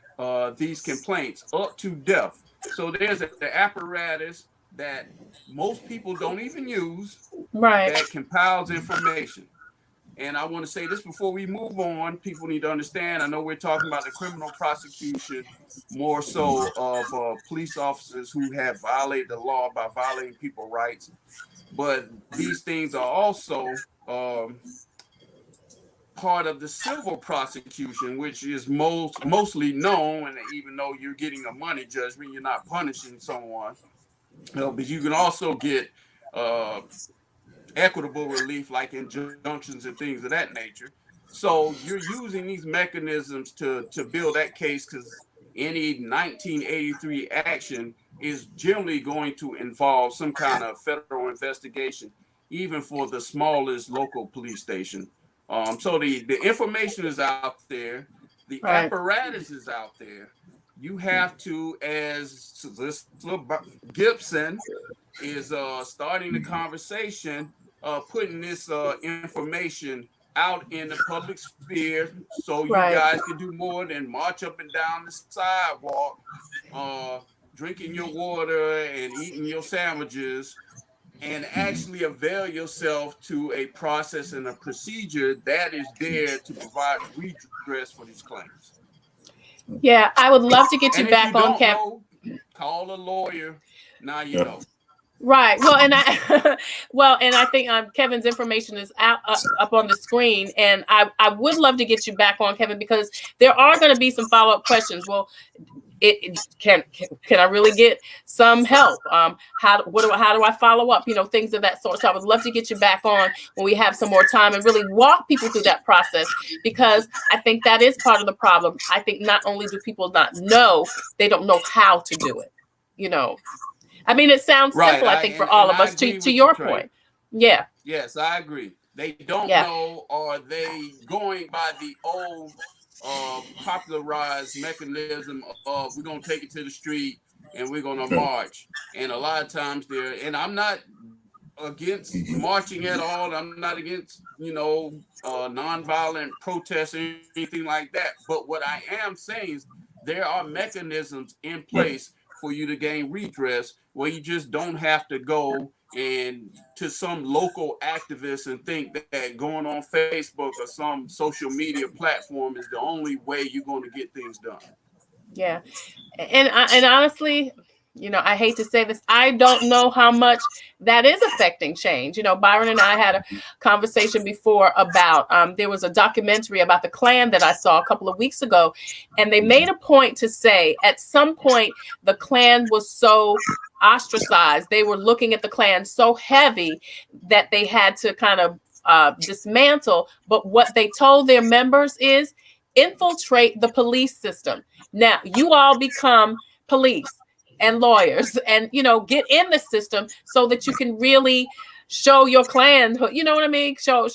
these complaints up to death. So there's an apparatus that most people don't even use that compiles information. And I want to say this before we move on. People need to understand, I know we're talking about the criminal prosecution more so of police officers who have violated the law by violating people's rights. But these things are also part of the civil prosecution, which is mostly known, and even though you're getting a money judgment, you're not punishing someone. But you can also get equitable relief, like injunctions and things of that nature. So you're using these mechanisms to build that case, because any 1983 action is generally going to involve some kind of federal investigation, even for the smallest local police station. So the information is out there, the apparatus is out there. You have to, as Solicitor Gipson is starting the conversation, putting this information out in the public sphere, so you guys can do more than march up and down the sidewalk, drinking your water and eating your sandwiches, and actually avail yourself to a process and a procedure that is there to provide redress for these claims. Yeah, I would love to get you back on, Kev. Call a lawyer. Now you know. Right. Well, and I think Kevin's information is up on the screen, and I would love to get you back on, Kevin, because there are going to be some follow-up questions. Well, can I really get some help? How do I follow up? You know, things of that sort. So I would love to get you back on when we have some more time and really walk people through that process, because I think that is part of the problem. I think not only do people not know, they don't know how to do it. You know, I mean, it sounds simple, I think, for all of us. To your point, yeah. Yes, I agree. They don't know, or they going by the old popularized mechanism of we're gonna take it to the street and we're gonna march. And a lot of times and I'm not against marching at all. I'm not against, nonviolent protests or anything like that. But what I am saying is there are mechanisms in place for you to gain redress, where you just don't have to go and to some local activists and think that going on Facebook or some social media platform is the only way you're going to get things done. Yeah. And honestly, I hate to say this, I don't know how much that is affecting change. Byron and I had a conversation before about, there was a documentary about the Klan that I saw a couple of weeks ago, and they made a point to say at some point the Klan was so ostracized, they were looking at the Klan so heavy that they had to kind of dismantle. But what they told their members is infiltrate the police system. Now, you all become police and lawyers and, get in the system so that you can really show your Klan, you know what I mean? Show,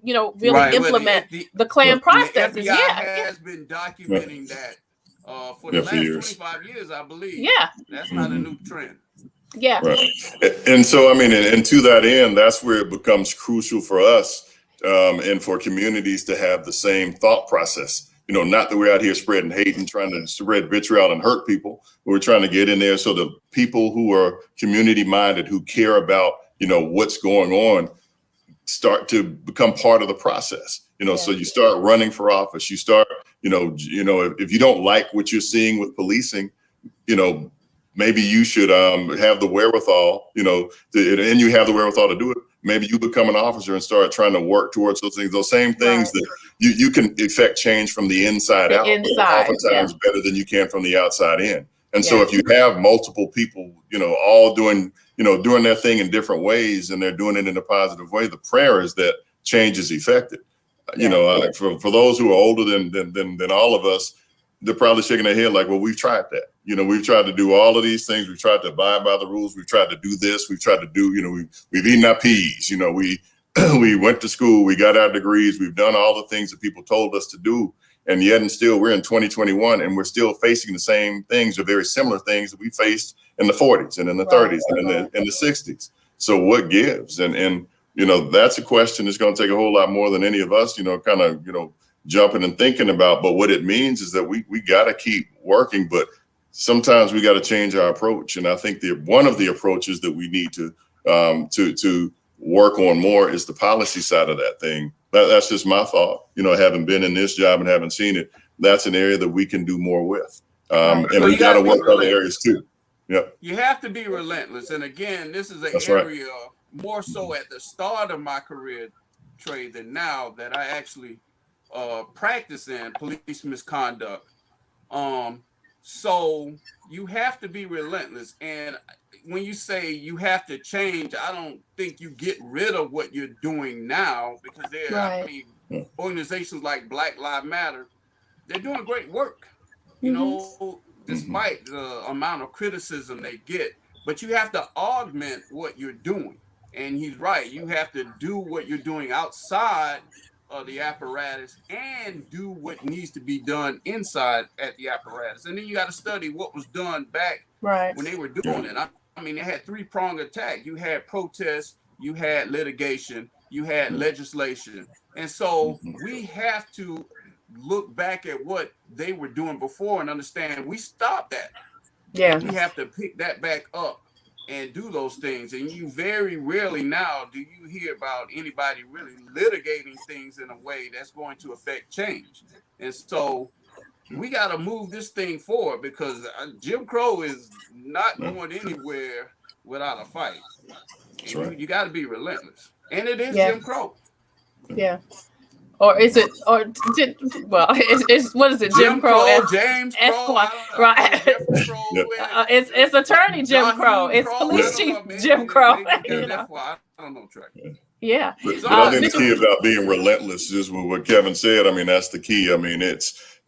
really implement the Klan processes. The FBI has been documenting that for the last 25 years, I believe. Yeah. That's not a new trend. Yeah. Right. And so, and to that end, that's where it becomes crucial for us and for communities to have the same thought process. Not that we're out here spreading hate and trying to spread vitriol and hurt people. We're trying to get in there so the people who are community minded, who care about, what's going on, start to become part of the process. So you start running for office. You start, if you don't like what you're seeing with policing, maybe you should have the wherewithal, and you have the wherewithal to do it. Maybe you become an officer and start trying to work towards those things that you can affect change from the inside out, oftentimes better than you can from the outside in. And so if you have multiple people, all doing their thing in different ways, and they're doing it in a positive way, the prayer is that change is effected. For those who are older than all of us, they're probably shaking their head like, well, we've tried that. We've tried to do all of these things. We've tried to abide by the rules. We've tried to do this. We've tried to do, we've eaten our peas. We went to school. We got our degrees. We've done all the things that people told us to do. And yet and still we're in 2021 and we're still facing the same things or very similar things that we faced in the 40s and in the 30s and in the 60s. So what gives? And that's a question that's going to take a whole lot more than any of us, jumping and thinking about. But what it means is that we got to keep working, but sometimes we got to change our approach. And I think one of the approaches that we need to work on more is the policy side of that thing. That's just my thought, having been in this job and having seen it, that's an area that we can do more with. And we got to work other areas too. Yeah. You have to be relentless. And again, this is an area more so at the start of my career, Trey, than now that I actually practice in police misconduct. So you have to be relentless. And when you say you have to change, I don't think you get rid of what you're doing now, because organizations like Black Lives Matter, they're doing great work. despite the amount of criticism they get. But you have to augment what you're doing. And he's right. You have to do what you're doing outside of the apparatus and do what needs to be done inside at the apparatus. And then you got to study what was done back when they were doing it. I mean, they had three-pronged attack. You had protests, you had litigation, you had legislation. And so we have to look back at what they were doing before and understand we stopped that. Yeah. We have to pick that back up and do those things. And you very rarely now do you hear about anybody really litigating things in a way that's going to affect change. And so we got to move this thing forward, because Jim Crow is not going anywhere without a fight. You got to be relentless. And it is Jim Crow. Yeah. Or is it, it's what is it? Jim Crow, James Crow, right? It's attorney Jim Crow. It's police chief Jim Crow. I don't know, Trey. Yeah. But I think the key about being relentless is what Kevin said. I mean, that's the key. I mean, it's,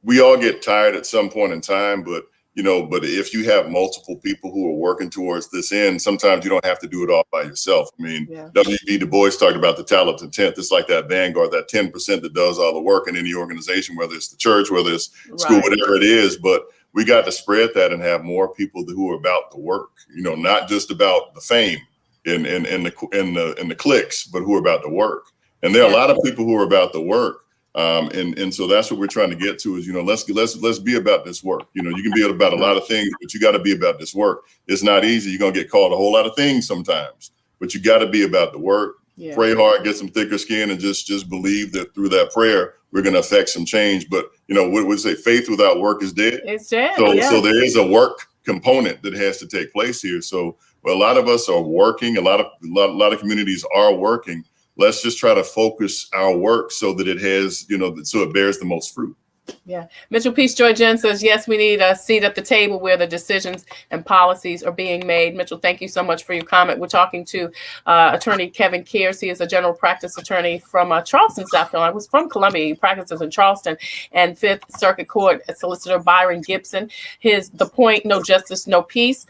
we all get tired at some point in time, but if you have multiple people who are working towards this end, sometimes you don't have to do it all by yourself. I mean, W.B. Du Bois talked about the talented tenth. It's like that vanguard, that 10% that does all the work in any organization, whether it's the church, whether it's school, whatever it is. But we got to spread that and have more people who are about the work, not just about the fame and the clicks, but who are about the work. And there are a lot of people who are about the work. And so that's what we're trying to get to is, let's be about this work. You can be about a lot of things, but you got to be about this work. It's not easy. You're going to get called a whole lot of things sometimes, but you got to be about the work. Pray hard, get some thicker skin, and just believe that through that prayer, we're going to affect some change. But, what would say faith without work is dead. It's dead. So there is a work component that has to take place here. So a lot of us are working. A lot of communities are working. Let's just try to focus our work so that it has, so it bears the most fruit. Yeah. Mitchell Peace Joy Jen says, yes, we need a seat at the table where the decisions and policies are being made. Mitchell, thank you so much for your comment. We're talking to attorney Kevin Kearse. He is a general practice attorney from Charleston, South Carolina. He was from Columbia. He practices in Charleston. And Fifth Circuit Court Solicitor Byron Gipson. The point, no justice, no peace.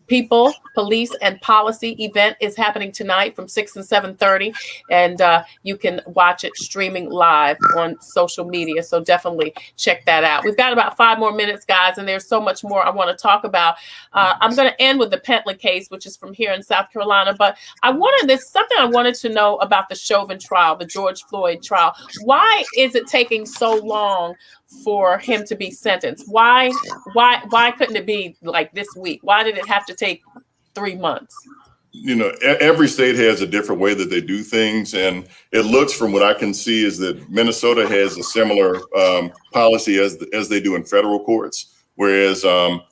People, Police, and Policy event is happening tonight from 6 and 7:30, and you can watch it streaming live on social media. So definitely check that out. We've got about 5 more minutes, guys, and there's so much more I want to talk about. I'm going to end with the Pentland case, which is from here in South Carolina. But there's something I wanted to know about the Chauvin trial, the George Floyd trial. Why is it taking so long for him to be sentenced? Why couldn't it be like this week? Why did it have to take 3 months? Every state has a different way that they do things, and it looks, from what I can see, is that Minnesota has a similar policy as they do in federal courts. Whereas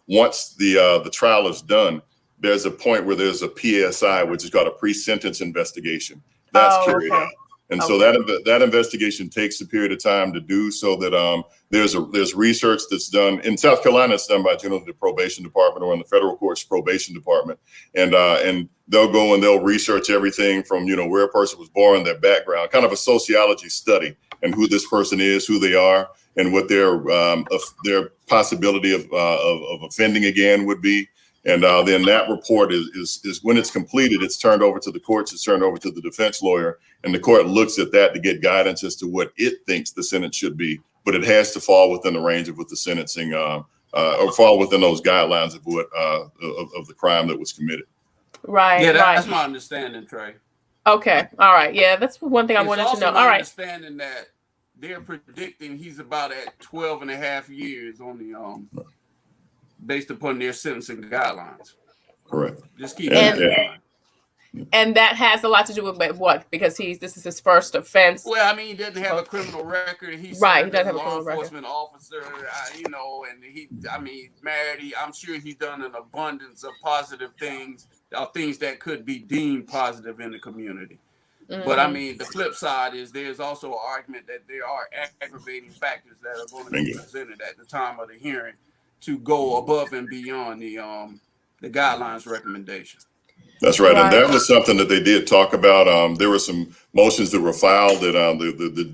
once the trial is done, there's a point where there's a PSI, which is called a pre-sentence investigation. That's carried out. And so that investigation takes a period of time to do, so that there's research that's done in South Carolina. It's done by generally the probation department, or in the federal court's probation department, and they'll go and they'll research everything from where a person was born, their background, kind of a sociology study, and who this person is, who they are, and what their possibility of offending again would be. And then that report is when it's completed, it's turned over to the courts, it's turned over to the defense lawyer, and the court looks at that to get guidance as to what it thinks the sentence should be. But it has to fall within the range of what the sentencing, or fall within those guidelines of what of the crime that was committed. Right. Yeah, that's my understanding, Trey. Okay. All right. Yeah, that's one thing I wanted to know. All right. Understanding that they're predicting he's about at 12 and a half years on the based upon their sentencing guidelines. Correct. Just keep that in mind. And that has a lot to do with what? Because this is his first offense. Well, I mean, he doesn't have a criminal record. He's right. He doesn't a have a law criminal enforcement officer, and he's married. I'm sure he's done an abundance of positive things, things that could be deemed positive in the community. Mm-hmm. But I mean, the flip side is there's also an argument that there are aggravating factors that are going to be presented at the time of the hearing to go above and beyond the guidelines recommendation. That's right. And that was something that they did talk about. There were some motions that were filed that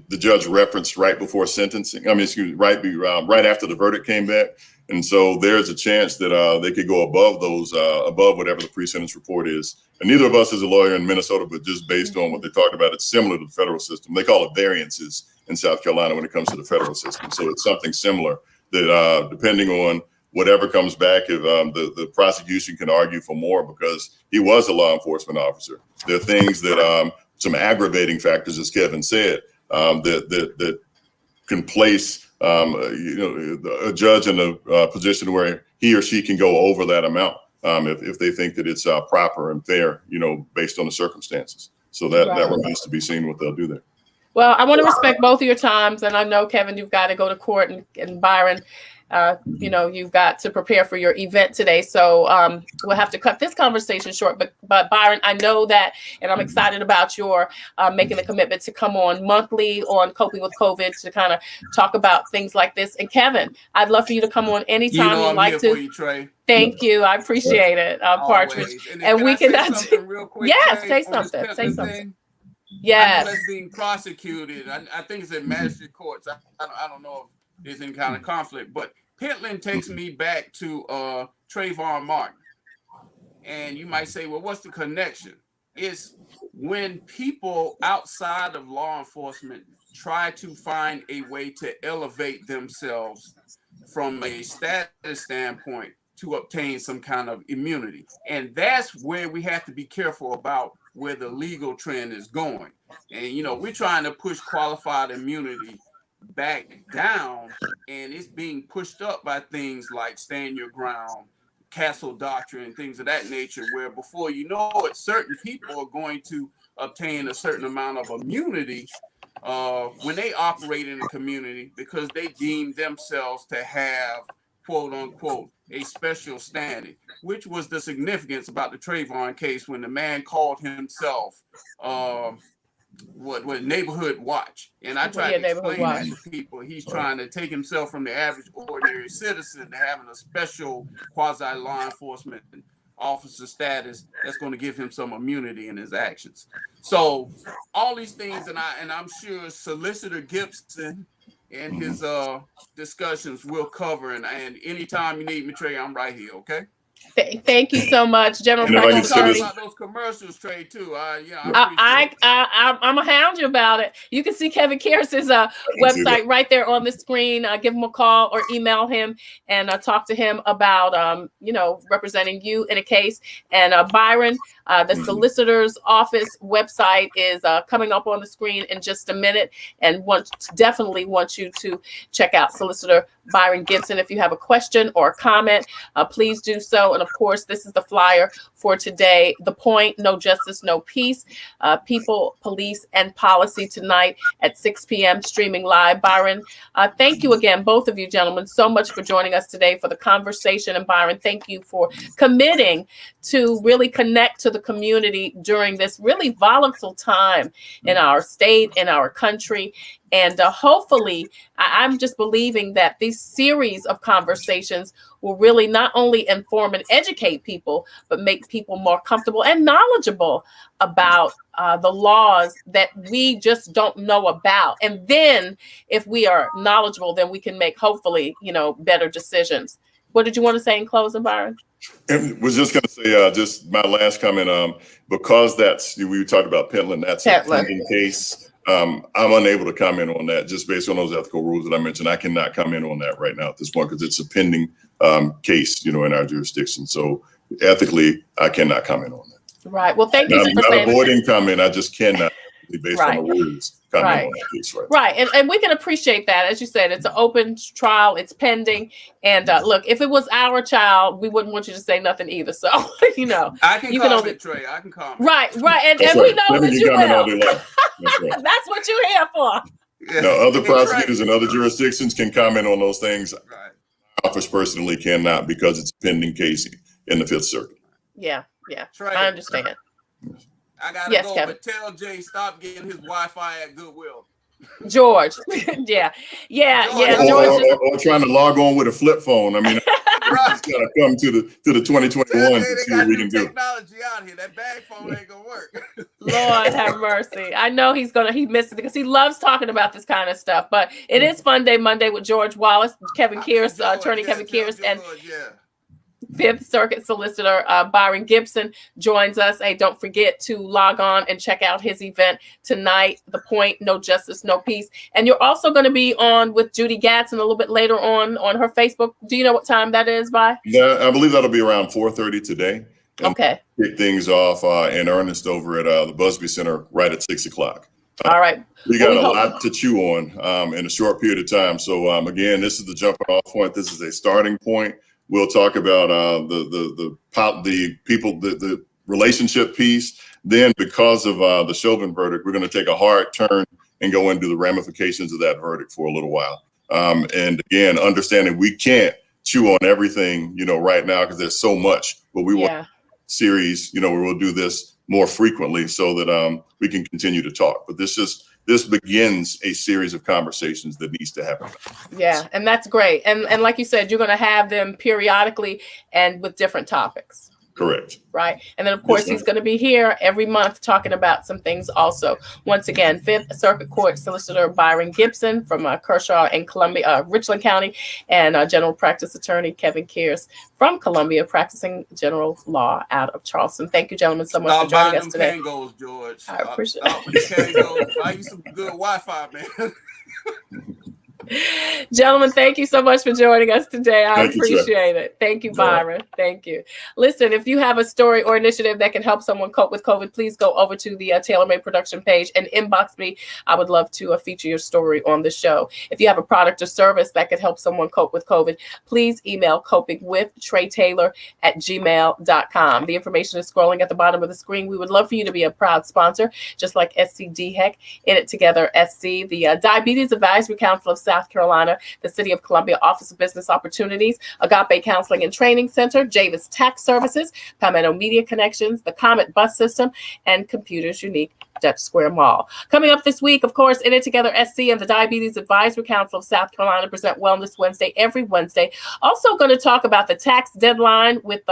the judge referenced right before sentencing. I mean, excuse me, right after the verdict came back. And so there's a chance that they could go above those, above whatever the pre-sentence report is. And neither of us is a lawyer in Minnesota, but just based on what they talked about, it's similar to the federal system. They call it variances in South Carolina when it comes to the federal system. So it's something similar that depending on whatever comes back, if the prosecution can argue for more because he was a law enforcement officer. There are things that some aggravating factors, as Kevin said, that can place a judge in a position where he or she can go over that amount if they think that it's proper and fair, based on the circumstances. So that remains to be seen what they'll do there. Well, I want to respect both of your times, and I know, Kevin, you've got to go to court, and Byron, you've got to prepare for your event today. So we'll have to cut this conversation short. But Byron, I know that, and I'm excited about your making the commitment to come on monthly on Coping with COVID to kind of talk about things like this. And Kevin, I'd love for you to come on anytime you'd like to. You, Trey. Thank you. I appreciate it, Partridge. And we can real quick, yes, Trey, say something. Say something. Yes. That's being prosecuted. I think it's in magistrate courts. I don't know if there's any kind of conflict, but Pentland takes me back to Trayvon Martin. And you might say, well, what's the connection? It's when people outside of law enforcement try to find a way to elevate themselves from a status standpoint to obtain some kind of immunity. And that's where we have to be careful about where the legal trend is going. And, we're trying to push qualified immunity back down, and it's being pushed up by things like stand your ground, castle doctrine, things of that nature, where before you know it, certain people are going to obtain a certain amount of immunity when they operate in the community because they deem themselves to have, quote unquote, a special standing, which was the significance about the Trayvon case when the man called himself what neighborhood watch. And I try to explain that to people. He's trying to take himself from the average ordinary citizen to having a special quasi law enforcement officer status that's going to give him some immunity in his actions. So all these things, and I'm sure Solicitor Gipson and his discussions will cover, and anytime you need me, Trey, I'm right here. Okay. Thank you so much, General Practice Attorney. About those commercials, Trey, too. I'm gonna hound you about it. You can see Kevin Kearse's website right there on the screen. Give him a call or email him and talk to him about representing you in a case. And Byron, the solicitor's office website is coming up on the screen in just a minute, and definitely want you to check out Solicitor Byron Gipson. If you have a question or a comment, please do so. And of course, this is the flyer for today. The Point, No Justice, No Peace, People, Police, and Policy tonight at 6 p.m. streaming live. Byron, thank you again, both of you gentlemen, so much for joining us today for the conversation. And Byron, thank you for committing to really connect to the community during this really volatile time in our state, in our country. And hopefully, I'm just believing that these series of conversations will really not only inform and educate people, but make people more comfortable and knowledgeable about the laws that we just don't know about. And then if we are knowledgeable, then we can make, hopefully, better decisions. What did you want to say in closing, Byron? I was just going to say, just my last comment, because we talked about Pentland, that's a pending case. I'm unable to comment on that just based on those ethical rules that I mentioned. I cannot comment on that right now at this point because it's a pending case, in our jurisdiction. So ethically, I cannot comment on that. Right. Well, thank you for saying that. I'm not avoiding comment. I just cannot, based on the rules, comment on that case. Right. And we can appreciate that. As you said, it's an open trial. It's pending. And look, if it was our child, we wouldn't want you to say nothing either. So, I can comment, Trey. I can comment. Right. And we know that you will. That's what you're here for. Now, other prosecutors in other jurisdictions can comment on those things. Right. Office personally cannot because it's a pending case in the Fifth Circuit. Yeah. Trey, I understand. I gotta go, Kevin. But tell Jay stop getting his Wi-Fi at Goodwill. George. Yeah. George. Or trying to log on with a flip phone. I mean, Just gotta come to the 2021 to see what we can do. Technology out here. That bag phone ain't gonna work. Lord have mercy. I know he missed it because he loves talking about this kind of stuff. But it is Fun Day Monday with George Wallace, Kevin Kearse, attorney Kevin Kearse, and Fifth Circuit Solicitor Byron Gipson joins us. Hey, don't forget to log on and check out his event tonight, The Point, No Justice, No Peace. And you're also going to be on with Judy Gatson a little bit later on her Facebook. Do you know what time that is by? Yeah, I believe that'll be around 4:30 today. And okay. Kick things off in earnest over at the Busby Center right at 6 o'clock. All right. We got a lot to chew on in a short period of time. So again, this is the jumping off point. This is a starting point. We'll talk about the relationship piece. Then, because of the Chauvin verdict, we're going to take a hard turn and go into the ramifications of that verdict for a little while. And again, understanding we can't chew on everything, right now because there's so much. But we want a series, where we'll do this more frequently so that we can continue to talk. But this begins a series of conversations that needs to happen. Yeah, and that's great. And like you said, you're going to have them periodically and with different topics. Correct. Right. And then, of course, he's going to be here every month talking about some things also. Once again, Fifth Circuit Court Solicitor Byron Gipson from Kershaw and Columbia, Richland County, and General Practice Attorney Kevin Kearse from Columbia, practicing general law out of Charleston. Thank you, gentlemen, so much for joining us today. Kangos, George. I appreciate it. I use some good Wi-Fi, man. Gentlemen, thank you so much for joining us today. I appreciate it. Thank you, Byron. Thank you. Listen, if you have a story or initiative that can help someone cope with COVID, please go over to the TailorMade production page and inbox me. I would love to feature your story on the show. If you have a product or service that could help someone cope with COVID, please email copingwithtreitailor@gmail.com. The information is scrolling at the bottom of the screen. We would love for you to be a proud sponsor, just like SCDHEC, In It Together SC, the Diabetes Advisory Council of South Carolina, the City of Columbia Office of Business Opportunities, Agape Counseling and Training Center, Javis Tax Services, Palmetto Media Connections, the Comet Bus System, and Computers Unique Dutch Square Mall. Coming up this week, of course, In It Together SC and the Diabetes Advisory Council of South Carolina present Wellness Wednesday every Wednesday. Also going to talk about the tax deadline with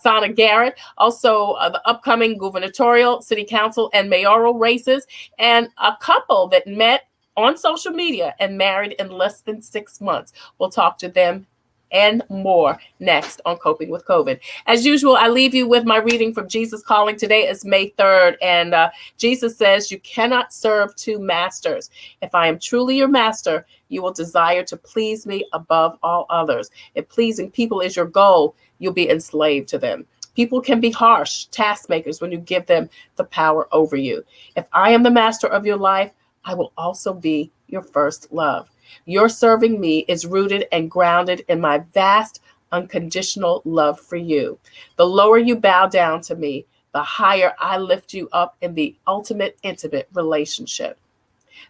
Sana Garrett, also the upcoming gubernatorial, city council, and mayoral races, and a couple that met on social media and married in less than 6 months. We'll talk to them and more next on Coping with COVID. As usual, I leave you with my reading from Jesus Calling. Today is May 3rd, and Jesus says, "You cannot serve two masters. If I am truly your master, you will desire to please me above all others. If pleasing people is your goal, you'll be enslaved to them. People can be harsh task makers when you give them the power over you. If I am the master of your life, I will also be your first love. Your serving me is rooted and grounded in my vast, unconditional love for you. The lower you bow down to me, the higher I lift you up in the ultimate intimate relationship.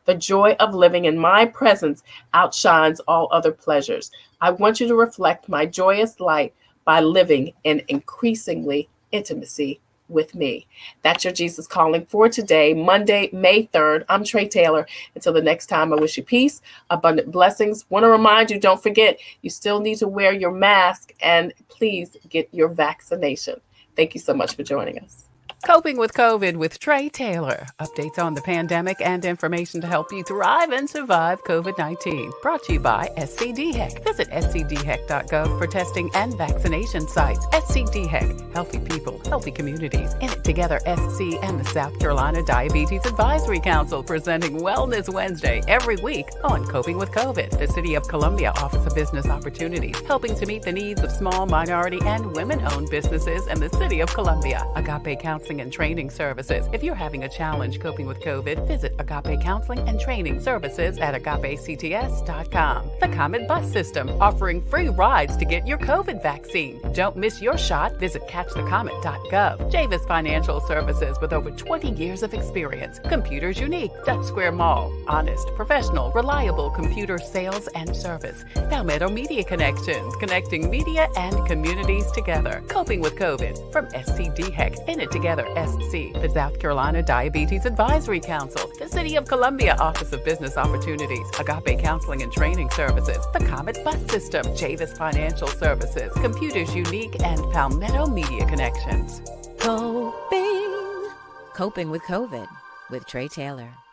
The joy of living in my presence outshines all other pleasures. I want you to reflect my joyous light by living in increasingly intimacy with me." That's your Jesus Calling for today, Monday, May 3rd. I'm Tre Tailor. Until the next time, I wish you peace, abundant blessings. Want to remind you, don't forget, you still need to wear your mask, and please get your vaccination. Thank you so much for joining us. Coping with COVID with Tre Tailor. Updates on the pandemic and information to help you thrive and survive COVID-19. Brought to you by SCDHEC. Visit scdhec.gov for testing and vaccination sites. SCDHEC. Healthy people, healthy communities. In It Together SC and the South Carolina Diabetes Advisory Council presenting Wellness Wednesday every week on Coping with COVID. The City of Columbia Office of Business Opportunities, helping to meet the needs of small, minority, and women-owned businesses in the City of Columbia. Agape Counseling and Training Services. If you're having a challenge coping with COVID, visit Agape Counseling and Training Services at agapects.com. The Comet Bus System, offering free rides to get your COVID vaccine. Don't miss your shot. Visit catchthecomet.gov. Javis Financial Services, with over 20 years of experience. Computers Unique, Dutch Square Mall. Honest, professional, reliable computer sales and service. Palmetto Media Connections, connecting media and communities together. Coping with COVID from SCDHEC. In It Together Together SC, the South Carolina Diabetes Advisory Council, the City of Columbia Office of Business Opportunities, Agape Counseling and Training Services, the Comet Bus System, Chavis Financial Services, Computers Unique, and Palmetto Media Connections. Coping with COVID with Tre Tailor.